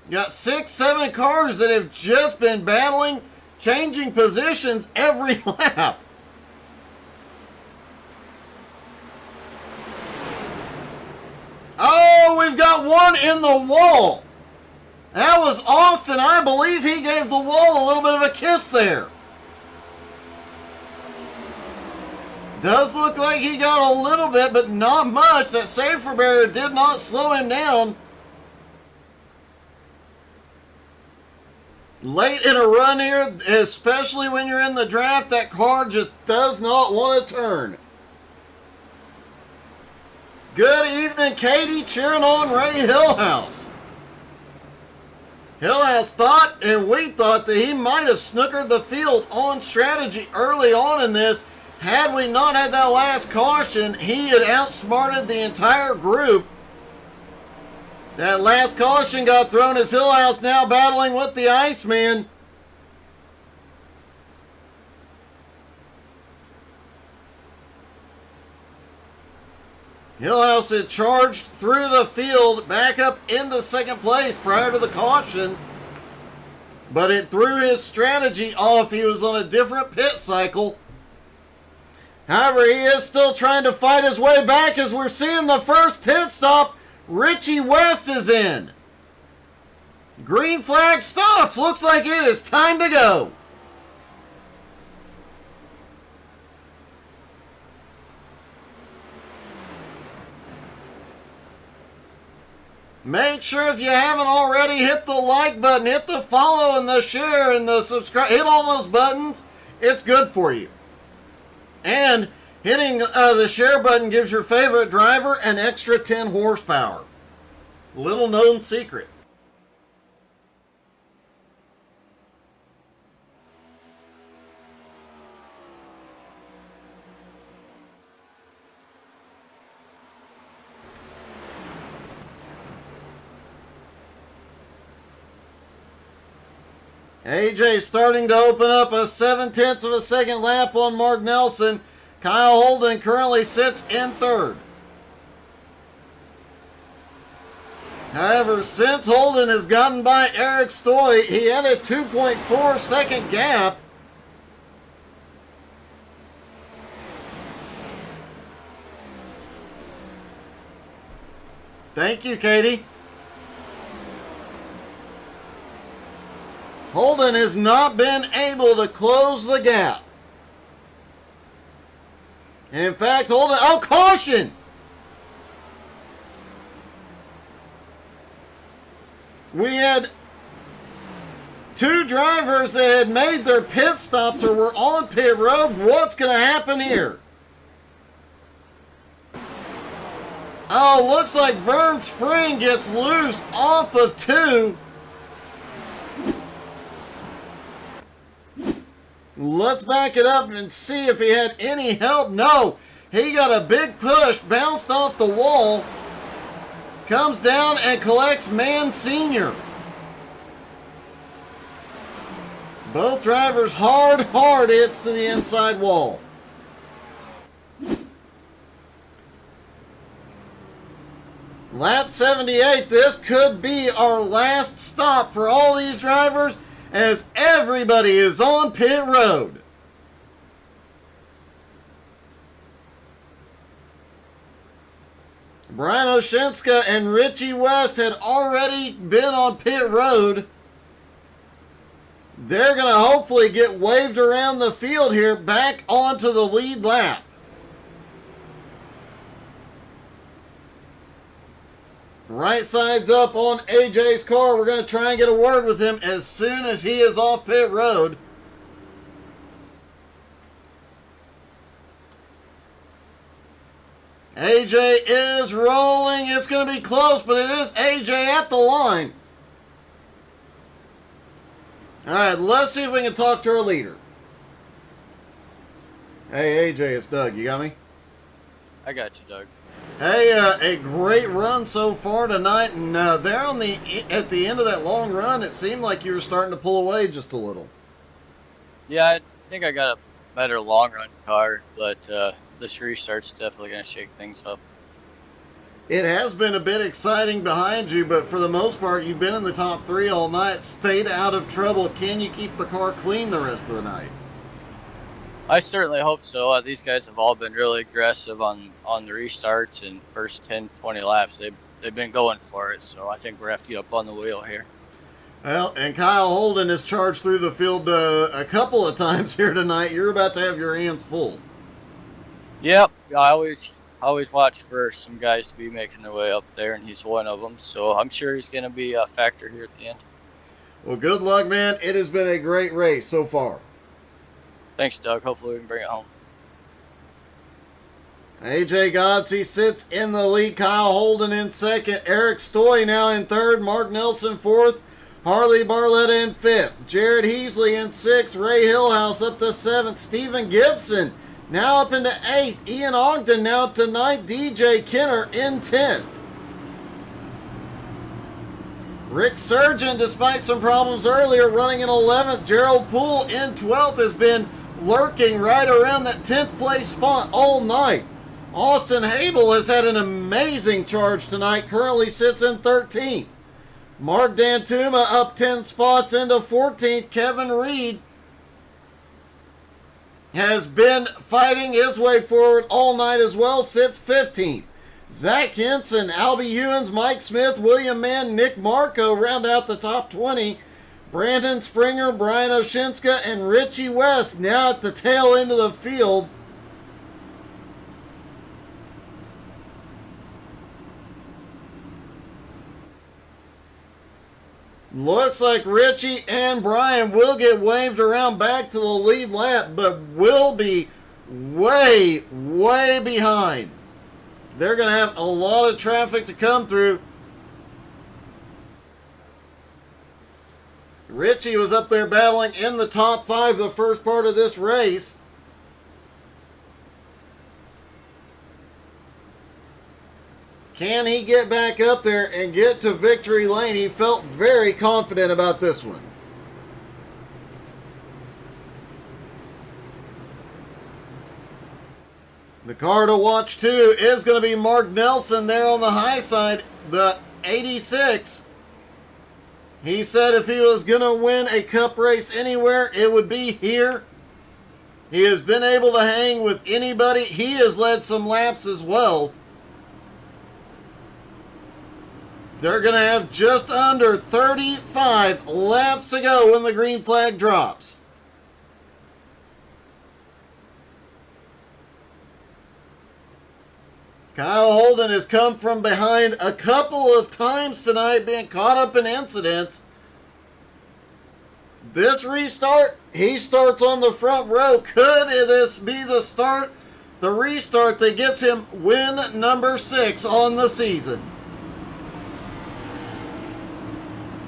Speaker 1: Got 6, 7 cars that have just been battling, changing positions every lap. Oh, we've got one in the wall. That was Austin. I believe he gave the wall a little bit of a kiss there. Does look like he got a little bit, but not much. That safety barrier did not slow him down. Late in a run here, especially when you're in the draft, that car just does not want to turn. Good evening, Katie, cheering on Ray Hillhouse. Hillhouse thought, and we thought, that he might have snookered the field on strategy early on in this. Had we not had that last caution, he had outsmarted the entire group. That last caution got thrown as Hillhouse now battling with the Iceman. Hillhouse had charged through the field back up into second place prior to the caution, but it threw his strategy off. He was on a different pit cycle. However, he is still trying to fight his way back as we're seeing the first pit stop. Richie West is in. Green flag stops. Looks like it is time to go. Make sure if you haven't already, hit the like button, hit the follow and the share and the subscribe. Hit all those buttons. It's good for you. And hitting the share button gives your favorite driver an extra 10 horsepower. Little known secret. AJ starting to open up a 7/10 of a second lap on Mark Nelson. Kyle Holden currently sits in third. However, since Holden has gotten by Eric Stoy, he had a 2.4 second gap. Thank you, Katie. Holden has not been able to close the gap. In fact, Holden, oh, caution! We had two drivers that had made their pit stops or were on pit road. What's going to happen here? Oh, looks like Vern Spring gets loose off of two. Let's back it up and see if he had any help. No, he got a big push, bounced off the wall, comes down and collects Man Senior. Both drivers hard hits to the inside wall. Lap 78, this could be our last stop for all these drivers, as everybody is on pit road. Brian Oshinska and Richie West had already been on pit road. They're going to hopefully get waved around the field here back onto the lead lap. Right side's up on AJ's car. We're going to try and get a word with him as soon as he is off pit road. AJ is rolling. It's going to be close, but it is AJ at the line. All right, let's see if we can talk to our leader. Hey, AJ, it's Doug. You got me?
Speaker 4: I got you, Doug.
Speaker 1: Hey, a great run so far tonight, and there on at the end of that long run, it seemed like you were starting to pull away just a little.
Speaker 4: Yeah, I think I got a better long run car, but this restart's definitely going to shake things up.
Speaker 1: It has been a bit exciting behind you, but for the most part, you've been in the top three all night, stayed out of trouble. Can you keep the car clean the rest of the night?
Speaker 4: I certainly hope so. These guys have all been really aggressive on the restarts and first 10, 20 laps. They've been going for it, so I think we're going to have to get up on the wheel here.
Speaker 1: Well, and Kyle Holden has charged through the field a couple of times here tonight. You're about to have your hands full.
Speaker 4: Yep, I always watch for some guys to be making their way up there, and he's one of them. So I'm sure he's going to be a factor here at the end.
Speaker 1: Well, good luck, man. It has been a great race so far.
Speaker 4: Thanks, Doug. Hopefully we can bring it home.
Speaker 1: AJ Godsey sits in the lead. Kyle Holden in second. Eric Stoy now in third. Mark Nelson fourth. Harley Barletta in 5th. Jared Heasley in 6th. Ray Hillhouse up to 7th. Stephen Gibson now up into 8th. Ian Ogden now up to 9th. DJ Kenner in 10th. Rick Surgeon, despite some problems earlier, running in 11th. Gerald Poole in 12th has been lurking right around that 10th place spot all night. Austin Habel has had an amazing charge tonight. Currently sits in 13th. Mark Dantuma up 10 spots into 14th. Kevin Reed has been fighting his way forward all night as well. Sits 15th. Zach Henson, Albie Hewins, Mike Smith, William Mann, Nick Marco round out the top 20. Brandon Springer, Brian Oshinska, and Richie West now at the tail end of the field. Looks like Richie and Brian will get waved around back to the lead lap, but will be way, way behind. They're going to have a lot of traffic to come through. Richie was up there battling in the top 5 the first part of this race. Can he get back up there and get to victory lane? He felt very confident about this one. The car to watch too is going to be Mark Nelson there on the high side, the 86. He said if he was going to win a cup race anywhere, it would be here. He has been able to hang with anybody. He has led some laps as well. They're going to have just under 35 laps to go when the green flag drops. Kyle Holden has come from behind a couple of times tonight, being caught up in incidents. This restart, he starts on the front row. Could this be the restart that gets him win number 6 on the season?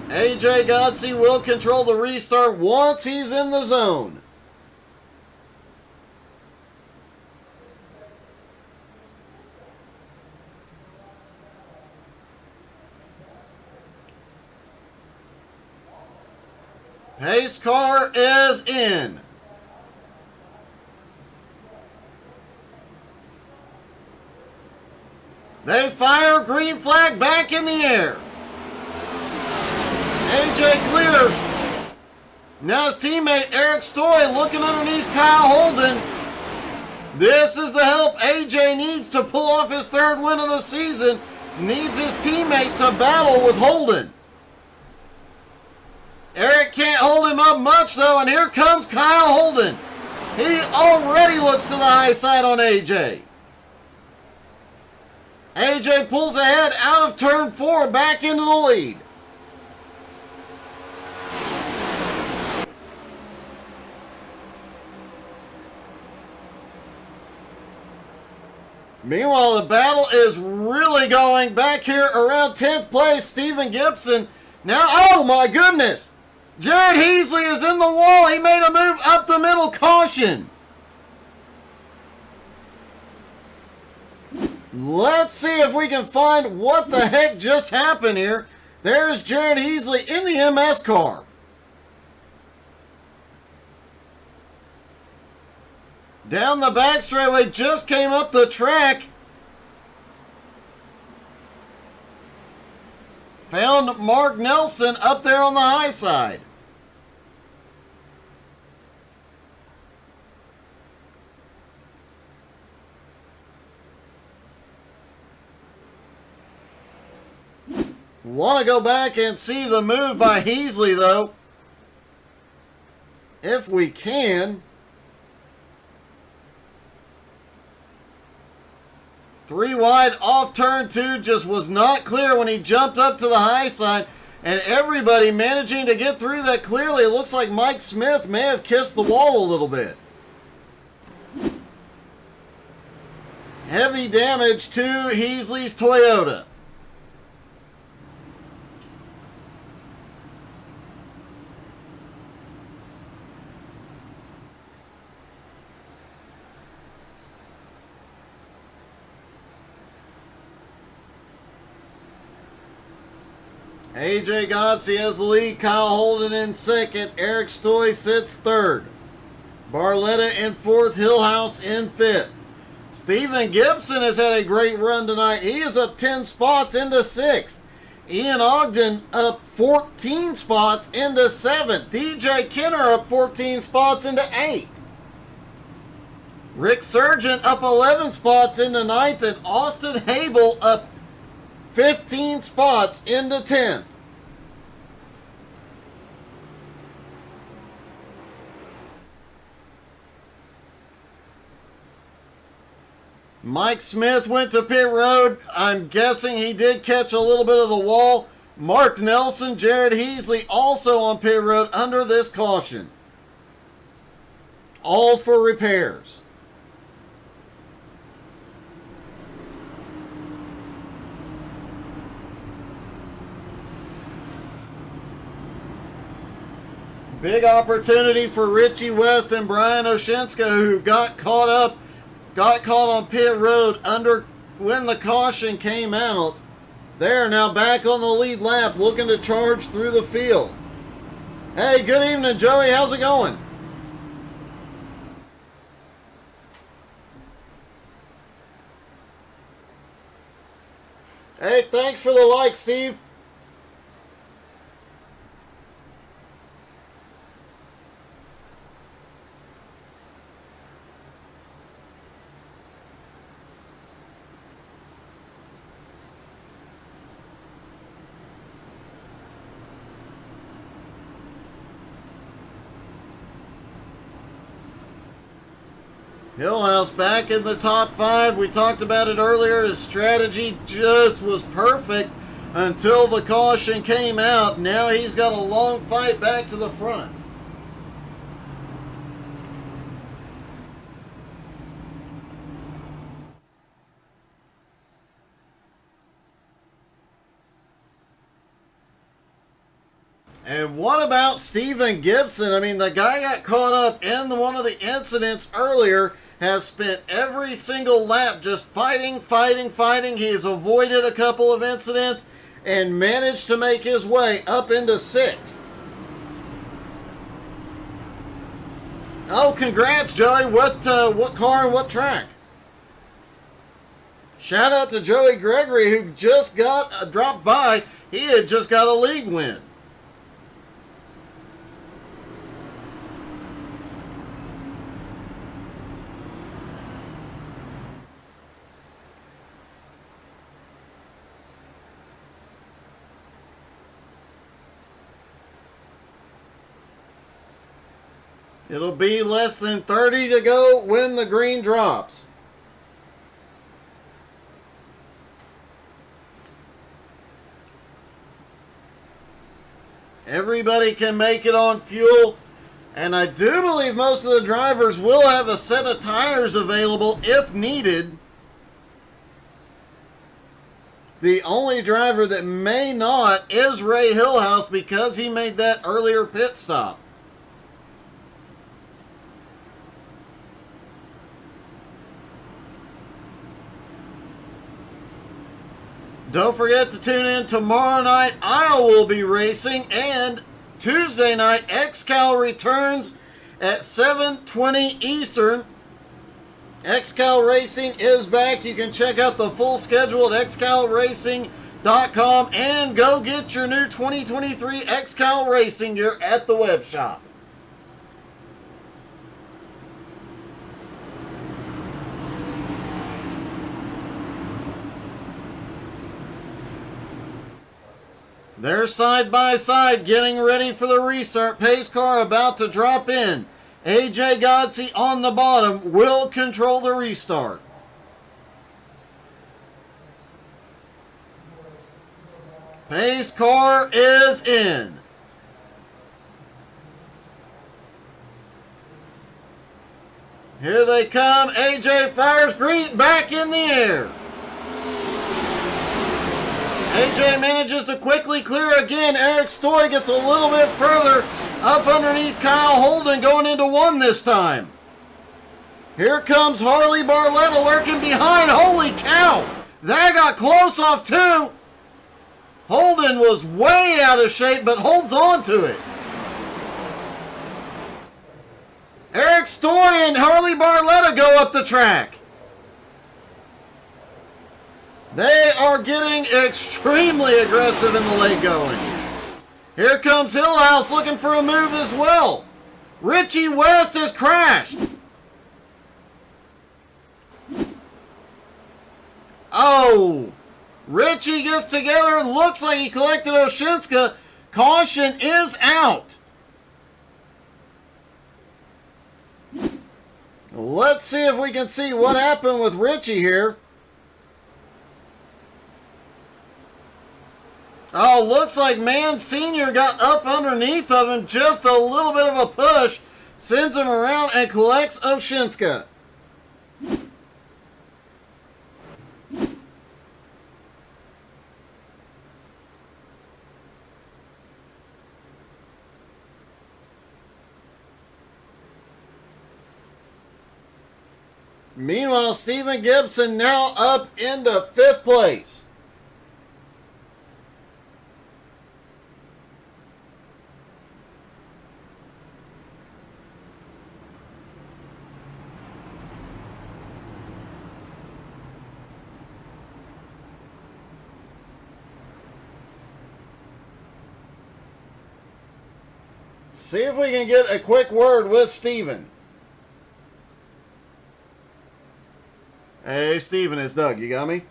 Speaker 1: AJ Godsey will control the restart once he's in the zone. Pace car is in. They fire, green flag back in the air. AJ clears. Now his teammate Eric Stoy looking underneath Kyle Holden. This is the help AJ needs to pull off his 3rd win of the season. Needs his teammate to battle with Holden. Eric can't hold him up much though, and here comes Kyle Holden. He already looks to the high side on AJ. AJ pulls ahead out of turn 4, back into the lead. Meanwhile, the battle is really going back here around 10th place. Stephen Gibson. Now, oh my goodness. Jared Heasley is in the wall. He made a move up the middle. Caution. Let's see if we can find what the heck just happened here. There's Jared Heasley in the MS car. Down the back straightaway, just came up the track. Found Mark Nelson up there on the high side. Want to go back and see the move by Heasley though, if we can. 3 wide off turn 2, just was not clear when he jumped up to the high side, and everybody managing to get through that clearly. It looks like Mike Smith may have kissed the wall a little bit. Heavy damage to Heasley's Toyota. AJ Gotzi has the lead. Kyle Holden in second. Eric Stoy sits third. Barletta in fourth. Hillhouse in fifth. Stephen Gibson has had a great run tonight. He is up 10 spots into sixth. Ian Ogden up 14 spots into seventh. DJ Kenner up 14 spots into eighth. Rick Sargent up 11 spots into ninth. And Austin Habel up 15 spots into 10th. Mike Smith went to pit road. I'm guessing he did catch a little bit of the wall. Mark Nelson, Jared Heasley also on pit road under this caution. All for repairs. Big opportunity for Richie West and Brian Oshinska, who got caught on pit road when the caution came out. They're now back on the lead lap, looking to charge through the field. Hey, good evening, Joey. How's it going? Hey, thanks for the like, Steve. Hillhouse back in the top 5. We talked about it earlier. His strategy just was perfect until the caution came out. Now he's got a long fight back to the front. And what about Stephen Gibson? I mean, the guy got caught up in one of the incidents earlier, has spent every single lap just fighting. He has avoided a couple of incidents and managed to make his way up into 6th. Oh, congrats, Joey. What car and what track? Shout out to Joey Gregory, who just got dropped by. He had just got a league win. It'll be less than 30 to go when the green drops. Everybody can make it on fuel. And I do believe most of the drivers will have a set of tires available if needed. The only driver that may not is Ray Hillhouse because he made that earlier pit stop. Don't forget to tune in tomorrow night. Isle will be racing, and Tuesday night, XCal returns at 7:20 Eastern. XCal Racing is back. You can check out the full schedule at xcalracing.com and go get your new 2023 XCal Racing gear at the web shop. They're side by side getting ready for the restart. Pace car about to drop in. AJ Gotzi on the bottom will control the restart. Pace car is in. Here they come. AJ fires green back in the air. AJ manages to quickly clear again. Eric Stoy gets a little bit further up underneath Kyle Holden, going into 1 this time. Here comes Harley Barletta lurking behind. Holy cow! That got close off 2. Holden was way out of shape, but holds on to it. Eric Stoy and Harley Barletta go up the track. They are getting extremely aggressive in the late going. Here comes Hillhouse looking for a move as well. Richie West has crashed. Oh, Richie gets together. Looks like he collected Oshinska. Caution is out. Let's see if we can see what happened with Richie here. Oh, looks like Man Sr. got up underneath of him. Just a little bit of a push. Sends him around and collects Oshinska. Meanwhile, Stephen Gibson now up into 5th place. See if we can get a quick word with Stephen. Hey, Stephen, it's Doug. You got me?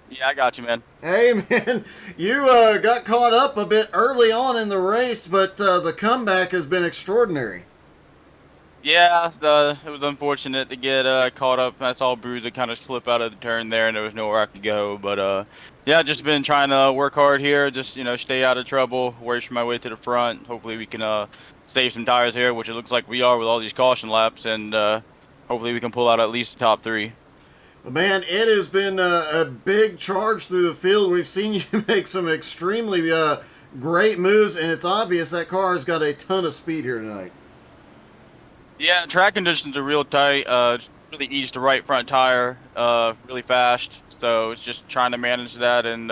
Speaker 5: Yeah, I got you, man.
Speaker 1: Hey, man, you got caught up a bit early on in the race, but the comeback has been extraordinary.
Speaker 5: Yeah, it was unfortunate to get caught up. I saw Bruiser kind of slip out of the turn there, and there was nowhere I could go. But yeah, just been trying to work hard here, just stay out of trouble, work my way to the front. Hopefully we can save some tires here, which it looks like we are with all these caution laps, and hopefully we can pull out at least the top 3.
Speaker 1: Man, it has been a big charge through the field. We've seen you make some extremely great moves, and it's obvious that car has got a ton of speed here tonight.
Speaker 5: Yeah, track conditions are real tight. Really eased the right front tire really fast. So it's just trying to manage that, and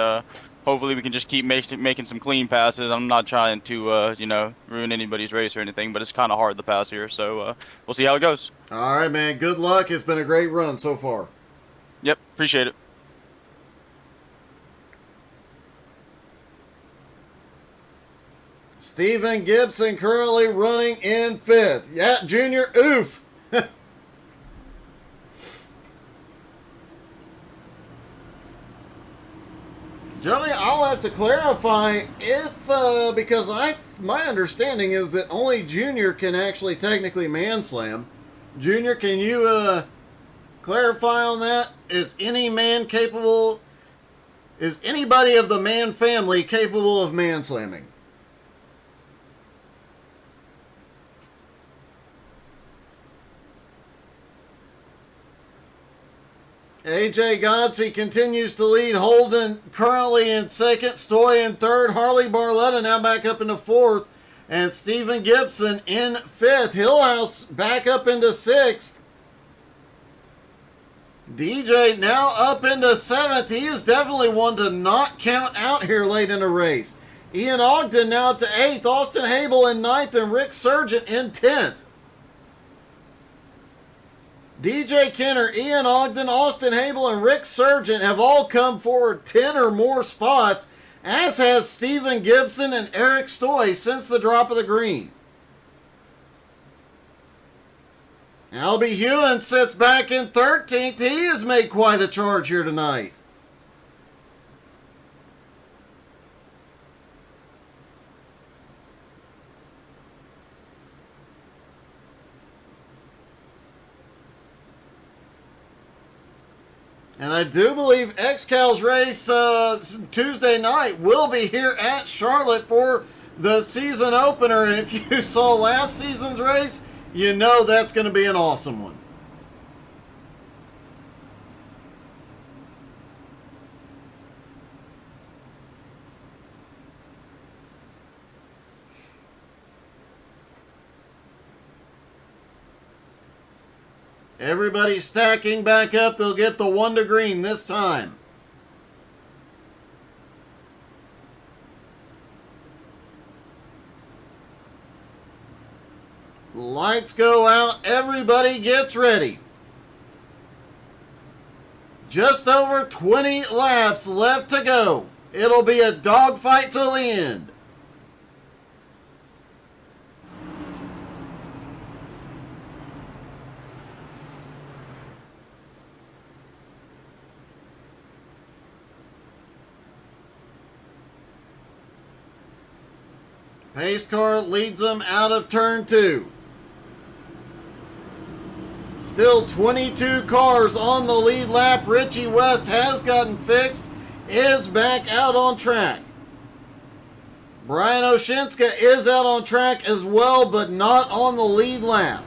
Speaker 5: hopefully we can just keep making some clean passes. I'm not trying to ruin anybody's race or anything, but it's kind of hard to pass here. So we'll see how it goes.
Speaker 1: All right, man. Good luck. It's been a great run so far.
Speaker 5: Yep, appreciate it.
Speaker 1: Stephen Gibson currently running in 5th. Yeah, Junior, oof. Joey, I'll have to clarify if, because my understanding is that only Junior can actually technically man slam. Junior, can you clarify on that? Is anybody of the man family capable of man slamming? AJ Godsey continues to lead. Holden currently in 2nd. Stoy in 3rd. Harley Barletta now back up into 4th. And Stephen Gibson in 5th. Hillhouse back up into 6th. DJ now up into 7th. He is definitely one to not count out here late in the race. Ian Ogden now up to 8th. Austin Habel in 9th. And Rick Sargent in 10th. DJ Kenner, Ian Ogden, Austin Habel, and Rick Sargent have all come forward 10 or more spots, as has Stephen Gibson and Eric Stoy since the drop of the green. Albie Hewen sits back in 13th. He has made quite a charge here tonight. And I do believe XCal's race Tuesday night will be here at Charlotte for the season opener. And if you saw last season's race, you know that's going to be an awesome one. Everybody stacking back up. They'll get the 1 to green this time. Lights go out. Everybody gets ready. Just over 20 laps left to go. It'll be a dogfight till the end. Pace car leads them out of turn 2. Still 22 cars on the lead lap. Richie West has gotten fixed, is back out on track. Brian Oshinska is out on track as well, but not on the lead lap.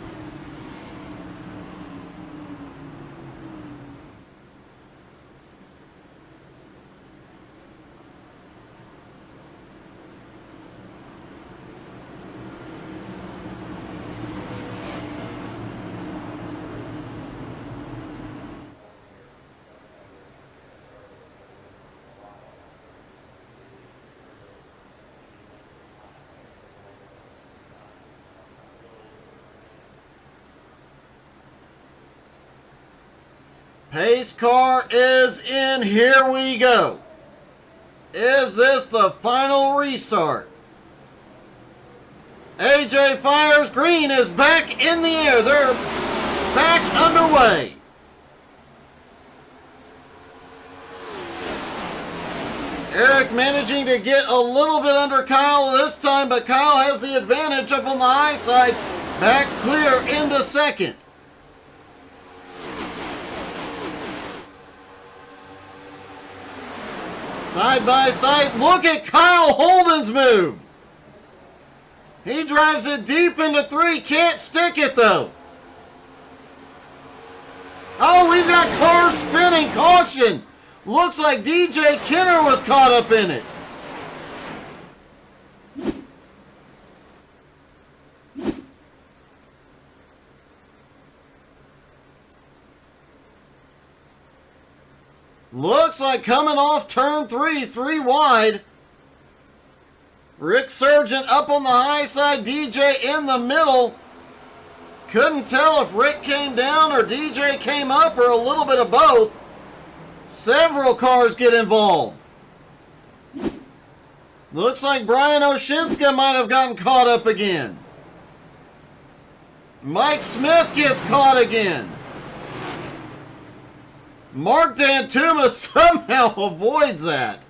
Speaker 1: Pace car is in. Here we go. Is this the final restart? AJ fires. Green is back in the air. They're back underway. Eric managing to get a little bit under Kyle this time, but Kyle has the advantage up on the high side. Back clear into second. Side by side, look at Kyle Holden's move. He drives it deep into 3, can't stick it though. Oh, we've got cars spinning, caution. Looks like DJ Kenner was caught up in it. Looks like coming off turn 3, 3 wide. Rick Sargent up on the high side, DJ in the middle. Couldn't tell if Rick came down or DJ came up or a little bit of both. Several cars get involved. Looks like Brian Oshinska might have gotten caught up again. Mike Smith gets caught again. Mark Dantuma somehow avoids that.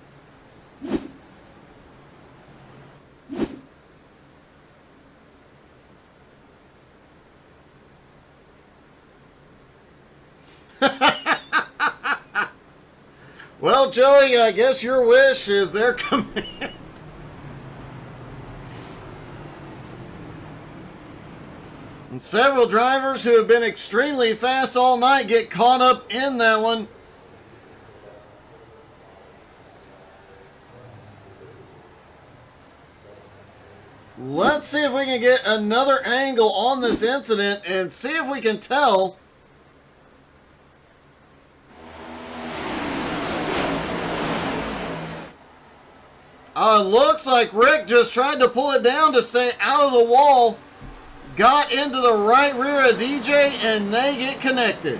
Speaker 1: Well, Joey, I guess your wish is their command. And several drivers who have been extremely fast all night get caught up in that one. Let's see if we can get another angle on this incident and see if we can tell. Looks like Rick just tried to pull it down to stay out of the wall. Got into the right rear of DJ and they get connected.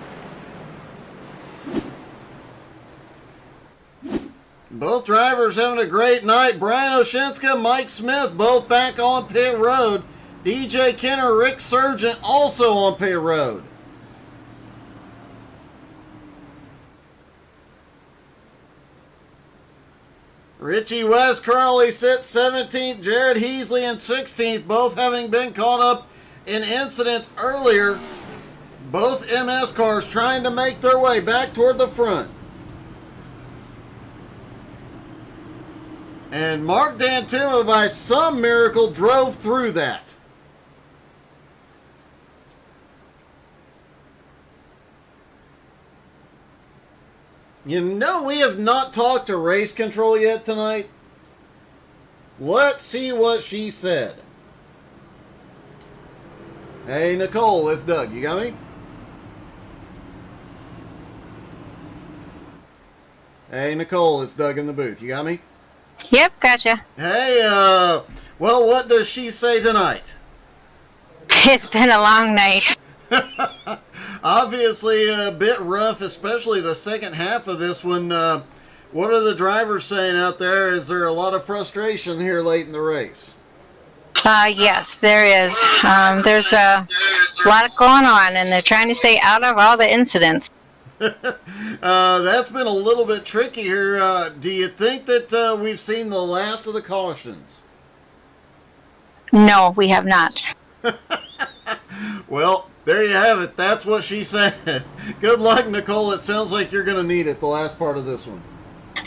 Speaker 1: Both drivers having a great night. Brian Oshinska, Mike Smith both back on pit road. DJ Kenner, Rick Sargent also on pit road. Richie West currently sits 17th, Jared Heasley in 16th, both having been caught up in incidents earlier. Both MS cars trying to make their way back toward the front. And Mark Dantuma, by some miracle, drove through that. You know, we have not talked to race control yet tonight. Let's see what she said. Hey, Nicole, it's Doug. You got me? Hey, Nicole, it's Doug in the booth. You got me?
Speaker 6: Yep, gotcha.
Speaker 1: Hey, well, what does she say tonight?
Speaker 6: It's been a long night.
Speaker 1: Obviously a bit rough, especially the second half of this one. What are the drivers saying out there? Is there a lot of frustration here late in the race?
Speaker 6: Yes, there is. There's a lot going on, and they're trying to stay out of all the incidents.
Speaker 1: That's been a little bit tricky here. Do you think that we've seen the last of the cautions?
Speaker 6: No, we have not.
Speaker 1: Well, there you have it. That's what she said. Good luck, Nicole. It sounds like you're going to need it the last part of this one.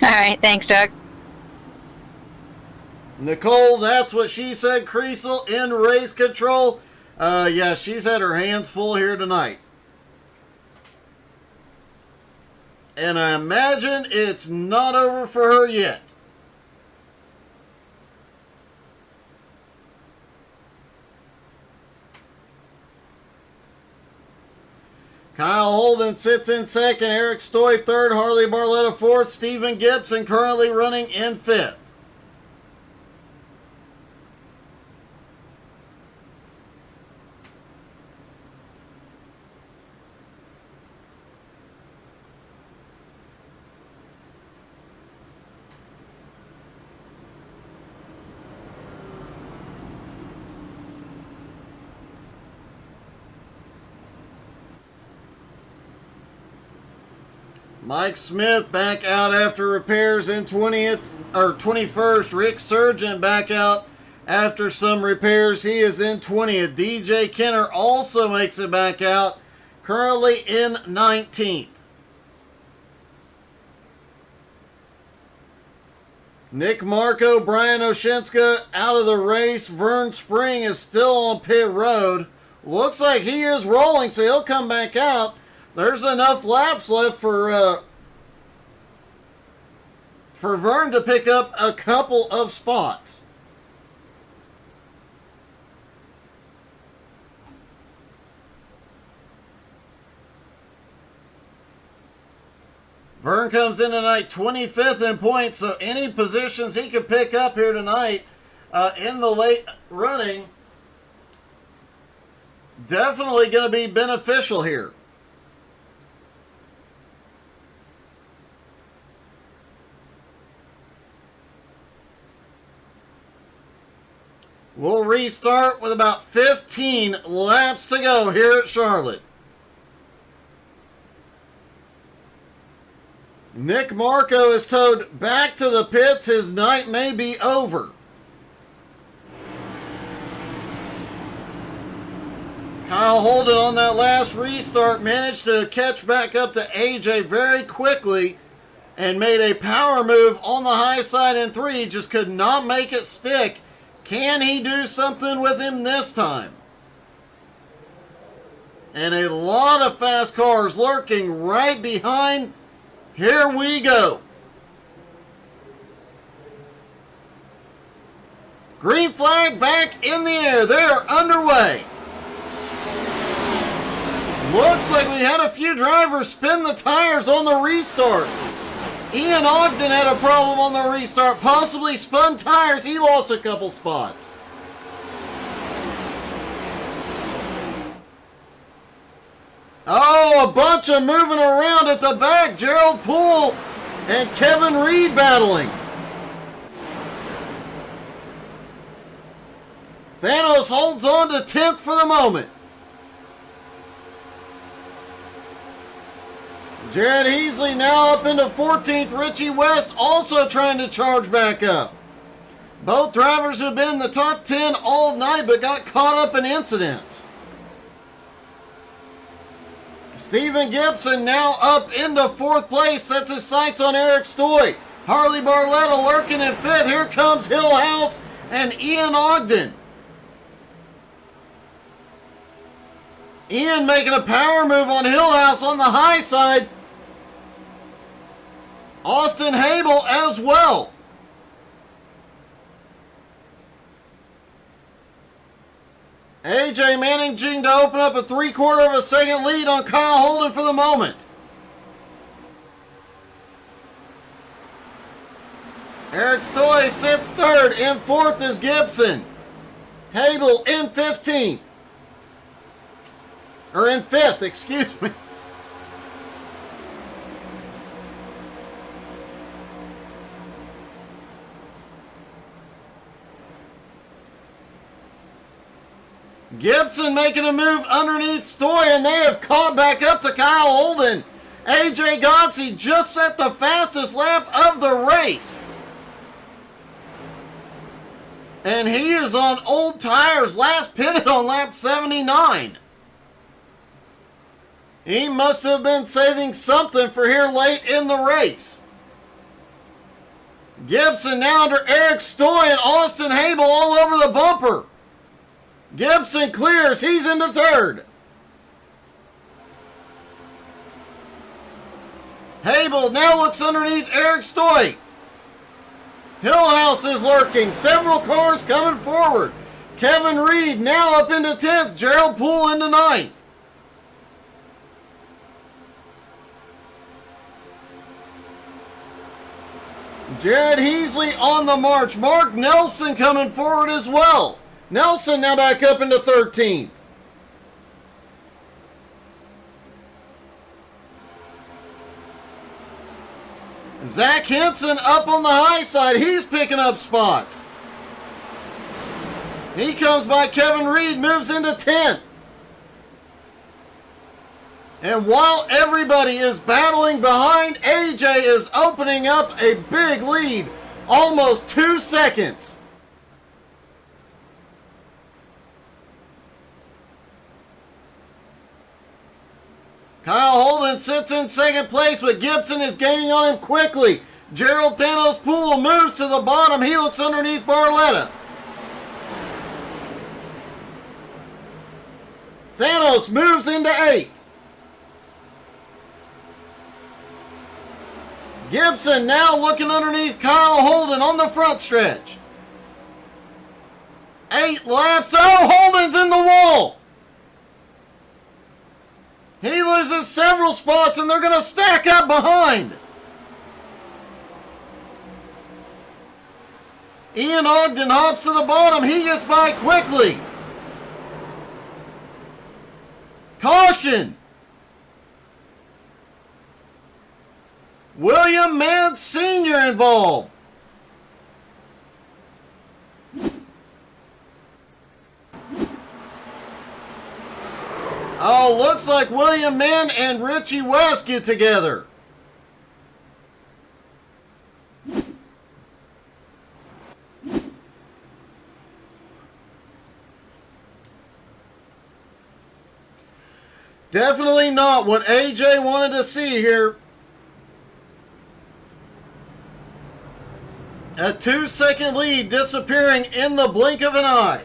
Speaker 6: All right, thanks, Doug.
Speaker 1: Nicole, that's what she said. Creasel in race control. Yeah, she's had her hands full here tonight. And I imagine it's not over for her yet. Kyle Holden sits in second, Eric Stoy third, Harley Barletta fourth, Stephen Gibson currently running in fifth. Mike Smith back out after repairs in 20th or 21st. Rick Surgeon back out after some repairs. He is in 20th. DJ Kenner also makes it back out, currently in 19th. Nick Marco, Brian Oshinska out of the race. Vern Spring is still on pit road. Looks like he is rolling, so he'll come back out. There's enough laps left for Vern to pick up a couple of spots. Vern comes in tonight 25th in points, so any positions he could pick up here tonight in the late running, definitely going to be beneficial here. We'll restart with about 15 laps to go here at Charlotte. Nick Marco is towed back to the pits. His night may be over. Kyle Holden on that last restart managed to catch back up to AJ very quickly and made a power move on the high side in 3. Just could not make it stick. Can he do something with him this time? And a lot of fast cars lurking right behind. Here we go. Green flag back in the air. They're underway. Looks like we had a few drivers spin the tires on the restart. Ian Ogden had a problem on the restart, possibly spun tires. He lost a couple spots. Oh, a bunch of moving around at the back. Gerald Poole and Kevin Reed battling. Thanos holds on to 10th for the moment. Jared Heasley now up into 14th. Richie West also trying to charge back up. Both drivers have been in the top 10 all night but got caught up in incidents. Stephen Gibson now up into 4th place. Sets his sights on Eric Stoy. Harley Barletta lurking in 5th. Here comes Hillhouse and Ian Ogden. Ian making a power move on Hillhouse on the high side. Austin Habel as well. AJ managing to open up a 3/4 of a second lead on Kyle Holden for the moment. Eric Stoy sits 3rd. In 4th is Gibson. Habel in 15th. Or in 5th, excuse me. Gibson making a move underneath Stoy, and they have caught back up to Kyle Holden. AJ Godsey just set the fastest lap of the race. And he is on old tires, last pitted on lap 79. He must have been saving something for here late in the race. Gibson now under Eric Stoy and Austin Habel all over the bumper. Gibson clears. He's into 3rd. Habel now looks underneath Eric Stoy. Hillhouse is lurking. Several cars coming forward. Kevin Reed now up into 10th. Gerald Poole into 9th. Jared Heasley on the march. Mark Nelson coming forward as well. Nelson now back up into 13th. Zach Henson up on the high side. He's picking up spots. He comes by Kevin Reed, moves into 10th. And while everybody is battling behind, AJ is opening up a big lead. Almost 2 seconds. Kyle Holden sits in 2nd place, but Gibson is gaining on him quickly. Gerald Thanos Poole moves to the bottom. He looks underneath Barletta. Thanos moves into 8th. Gibson now looking underneath Kyle Holden on the front stretch. 8 laps. Oh, Holden's in the wall. He loses several spots, and they're going to stack up behind. Ian Ogden hops to the bottom. He gets by quickly. Caution. William Mann Sr. involved. Oh, looks like William Mann and Richie West get together. Definitely not what AJ wanted to see here. A 2-second lead disappearing in the blink of an eye.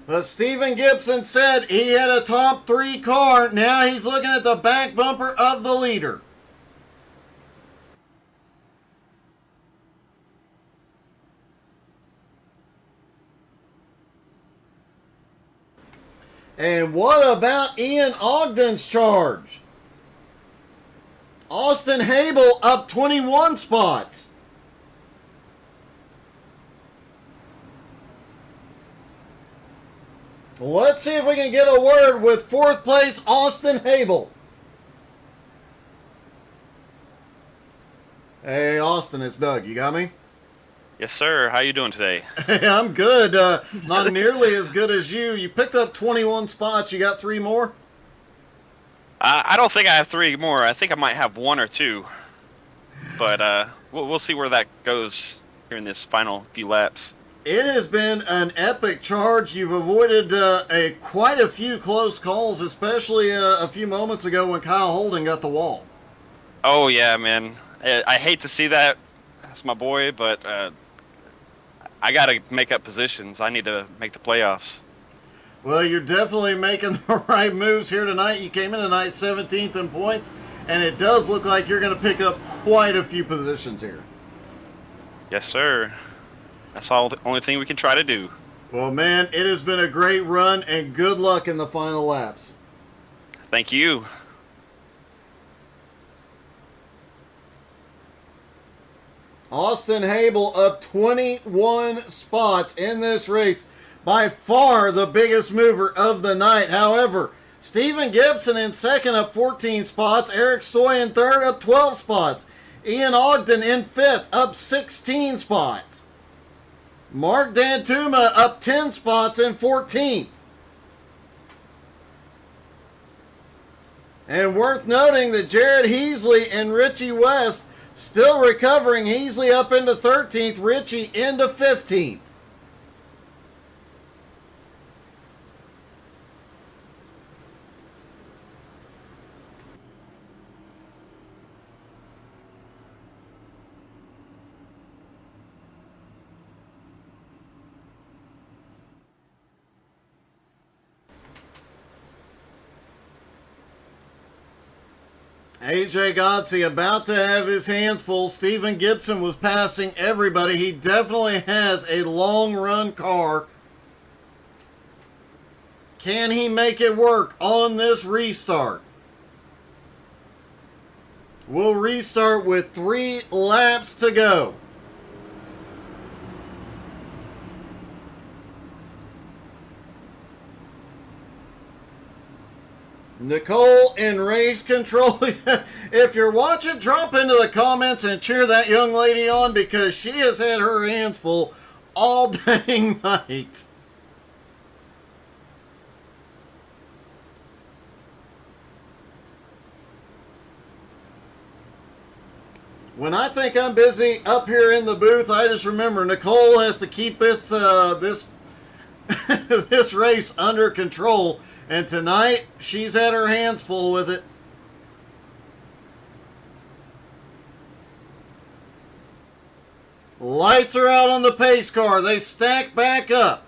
Speaker 1: But Stephen Gibson said he had a top 3 car. Now he's looking at the back bumper of the leader. And what about Ian Ogden's charge? Austin Habel up 21 spots. Let's see if we can get a word with 4th place Austin Habel. Hey Austin, it's Doug. You got me?
Speaker 7: Yes, sir. How you doing today?
Speaker 1: I'm good. Not nearly as good as you. You picked up 21 spots. You got 3 more?
Speaker 7: I don't think I have 3 more. I think I might have 1 or 2. But we'll see where that goes here in this final few laps.
Speaker 1: It has been an epic charge. You've avoided quite a few close calls, especially a few moments ago when Kyle Holden got the wall.
Speaker 7: Oh, yeah, man. I hate to see that. That's my boy, but I got to make up positions. I need to make the playoffs.
Speaker 1: Well, you're definitely making the right moves here tonight. You came in tonight 17th in points, and it does look like you're going to pick up quite a few positions here.
Speaker 7: Yes, sir. That's the only thing we can try to do.
Speaker 1: Well, man, it has been a great run, and good luck in the final laps.
Speaker 7: Thank you.
Speaker 1: Austin Habel up 21 spots in this race. By far the biggest mover of the night. However, Stephen Gibson in second up 14 spots. Eric Stoy in third up 12 spots. Ian Ogden in fifth up 16 spots. Mark Dantuma up 10 spots in 14th. And worth noting that Jared Heasley and Richie West still recovering. Heasley up into 13th, Richie into 15th. AJ Godsey about to have his hands full. Stephen Gibson was passing everybody. He definitely has a long run car. Can he make it work on this restart? We'll restart with 3 laps to go. Nicole in race control. If you're watching, drop into the comments and cheer that young lady on, because she has had her hands full all dang night. When I think I'm busy up here in the booth, I just remember Nicole has to keep this this race under control. And tonight, she's had her hands full with it. Lights are out on the pace car. They stack back up.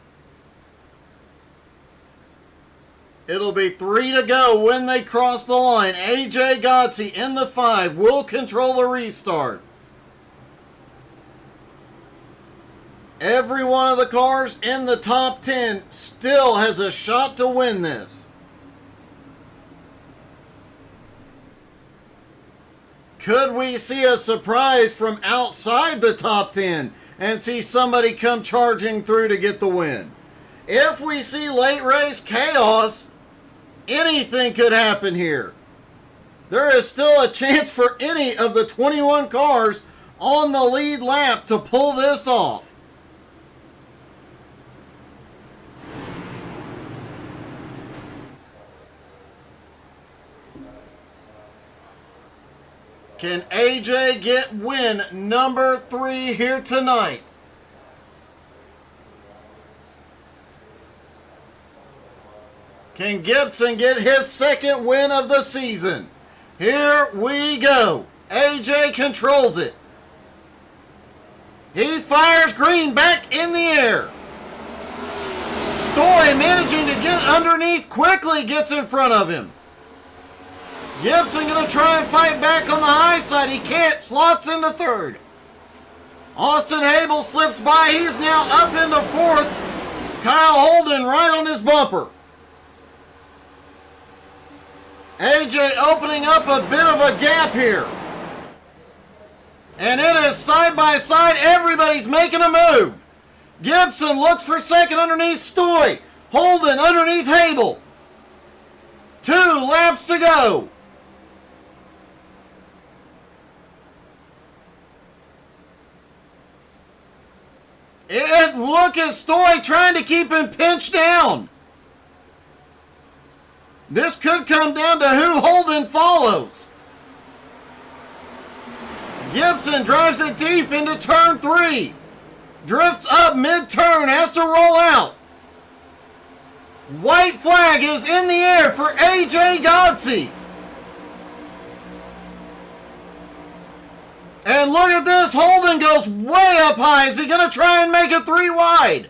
Speaker 1: It'll be 3 to go when they cross the line. AJ Godsey in the 5 will control the restart. Every one of the cars in the top 10 still has a shot to win this. Could we see a surprise from outside the top 10 and see somebody come charging through to get the win? If we see late race chaos, anything could happen here. There is still a chance for any of the 21 cars on the lead lap to pull this off. Can AJ get win number 3 here tonight? Can Gibson get his second win of the season? Here we go. AJ controls it. He fires green back in the air. Stoy managing to get underneath quickly, gets in front of him. Gibson going to try and fight back on the high side. He can't. Slots into 3rd. Austin Habel slips by. He's now up into 4th. Kyle Holden right on his bumper. AJ opening up a bit of a gap here. And it is side by side. Everybody's making a move. Gibson looks for second underneath Stoy. Holden underneath Habel. 2 laps to go. And look at Stoy trying to keep him pinched down. This could come down to who Holden follows. Gibson drives it deep into turn 3. Drifts up mid-turn, has to roll out. White flag is in the air for AJ Godsey. And look at this, Holden goes way up high. Is he going to try and make it 3 wide?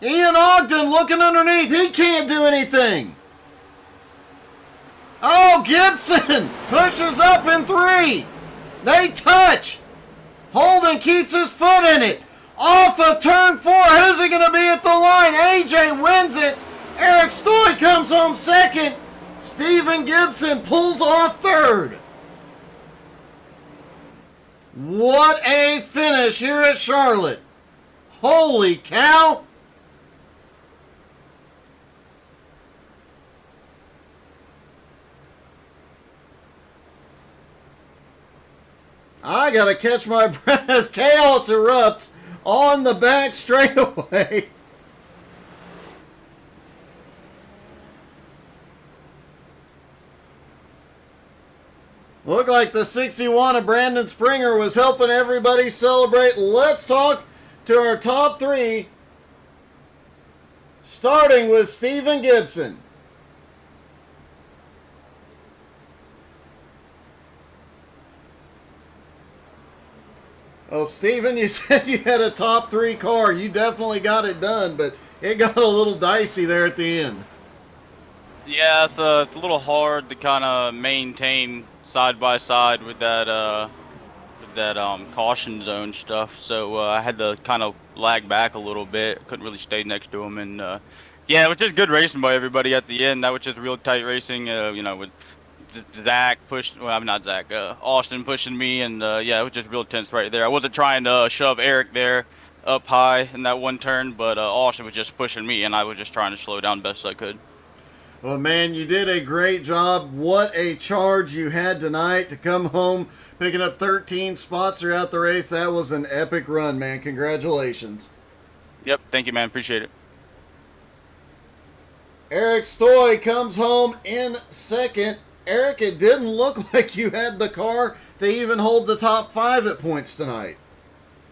Speaker 1: Ian Ogden looking underneath. He can't do anything. Oh, Gibson pushes up in 3. They touch. Holden keeps his foot in it. Off of turn 4. Who's he going to be at the line? AJ wins it. Eric Stoy comes home second. Stephen Gibson pulls off 3rd. What a finish here at Charlotte. Holy cow. I gotta catch my breath as chaos erupts on the back straightaway. Looked like the 61 of Brandon Springer was helping everybody celebrate. Let's talk to our top three, starting with Stephen Gibson. Well, Stephen, you said you had a top three car. You definitely got it done, but it got a little dicey there at the end.
Speaker 5: Yeah, it's a little hard to kind of maintain side by side with that caution zone stuff. So I had to kind of lag back a little bit. Couldn't really stay next to him, and yeah, it was just good racing by everybody at the end. That was just real tight racing. With Zach Austin pushing me, and yeah, it was just real tense right there. I wasn't trying to shove Eric there up high in that one turn, but Austin was just pushing me, and I was just trying to slow down best I could.
Speaker 1: Well, man, you did a great job. What a charge you had tonight to come home, picking up 13 spots throughout the race. That was an epic run, man. Congratulations.
Speaker 5: Yep, thank you, man. Appreciate it.
Speaker 1: Eric Stoy comes home in second. Eric, it didn't look like you had the car to even hold the top 5 at points tonight.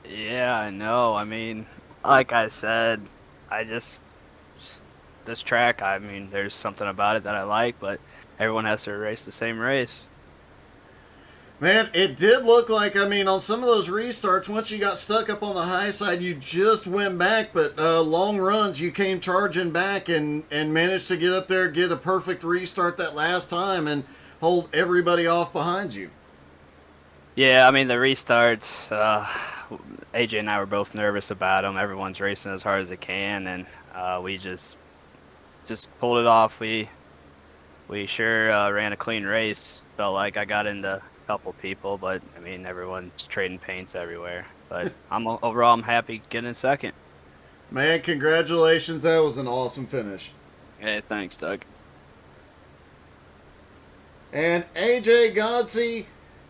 Speaker 8: Yeah, I know. I mean, like I said, this track, I mean, there's something about it that I like, but everyone has to race the same race.
Speaker 1: Man, it did look like, I mean, on some of those restarts, once you got stuck up on the high side, you just went back, but long runs, you came charging back and managed to get up there, get a perfect restart that last time, and hold everybody off behind you.
Speaker 8: Yeah, I mean, the restarts, AJ and I were both nervous about them. Everyone's racing as hard as they can, and we just pulled it off. We sure ran a clean race. Felt like I got into a couple people, but I mean, everyone's trading paints everywhere. But overall, I'm happy getting in second.
Speaker 1: Man, congratulations. That was an awesome finish.
Speaker 8: Hey, thanks, Doug.
Speaker 1: And AJ Godsey,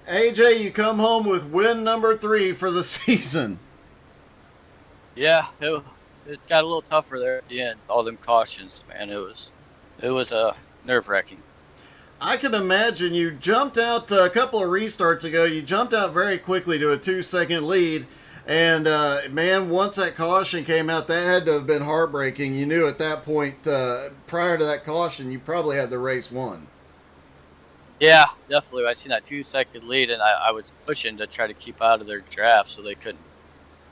Speaker 1: AJ, you come home with win number 3 for the season.
Speaker 4: Yeah, it got a little tougher there at the end. All them cautions, man. It was nerve-wracking.
Speaker 1: I can imagine you jumped out a couple of restarts ago. You jumped out very quickly to a 2-second lead. And, man, once that caution came out, that had to have been heartbreaking. You knew at that point, prior to that caution, you probably had the race won.
Speaker 4: Yeah, definitely. I seen that 2-second lead, and I was pushing to try to keep out of their draft so they couldn't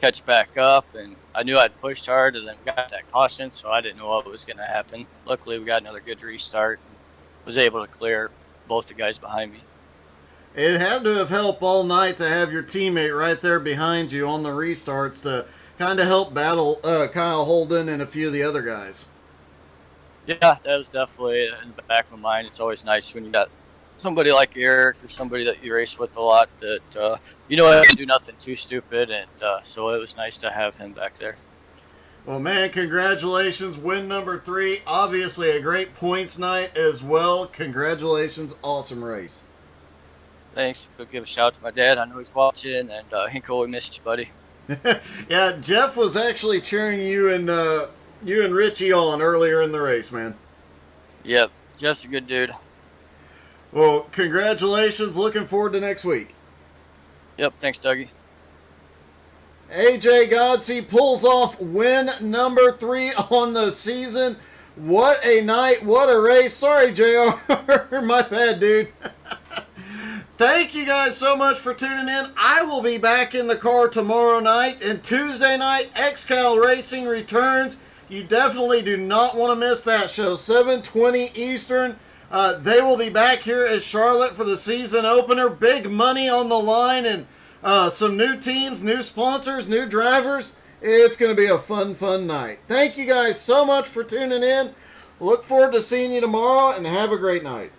Speaker 4: catch back up. And I knew I'd pushed hard, and then got that caution, so I didn't know what was going to happen. Luckily, we got another good restart. Was able to clear both the guys behind me.
Speaker 1: It had to have helped all night to have your teammate right there behind you on the restarts to kind of help battle Kyle Holden and a few of the other guys.
Speaker 4: Yeah, that was definitely in the back of my mind. It's always nice when you got somebody like Eric or somebody that you race with a lot that you know I do nothing too stupid, and so it was nice to have him back there.
Speaker 1: Well, man, congratulations. Win number 3. Obviously a great points night as well. Congratulations. Awesome race.
Speaker 4: Thanks. Go give a shout out to my dad. I know he's watching, and Hinko, we missed you, buddy.
Speaker 1: Yeah, Jeff was actually cheering you and Richie on earlier in the race, man.
Speaker 4: Yep, Jeff's a good dude.
Speaker 1: Well, congratulations. Looking forward to next week.
Speaker 4: Yep, thanks, Dougie.
Speaker 1: AJ Godsey pulls off win number 3 on the season. What a night. What a race. Sorry, JR. My bad, dude. Thank you guys so much for tuning in. I will be back in the car tomorrow night, and Tuesday night, XCal Racing returns. You definitely do not want to miss that show. 7:20 Eastern. They will be back here at Charlotte for the season opener. Big money on the line, and some new teams, new sponsors, new drivers. It's going to be a fun night. Thank you guys so much for tuning in. Look forward to seeing you tomorrow, and have a great night.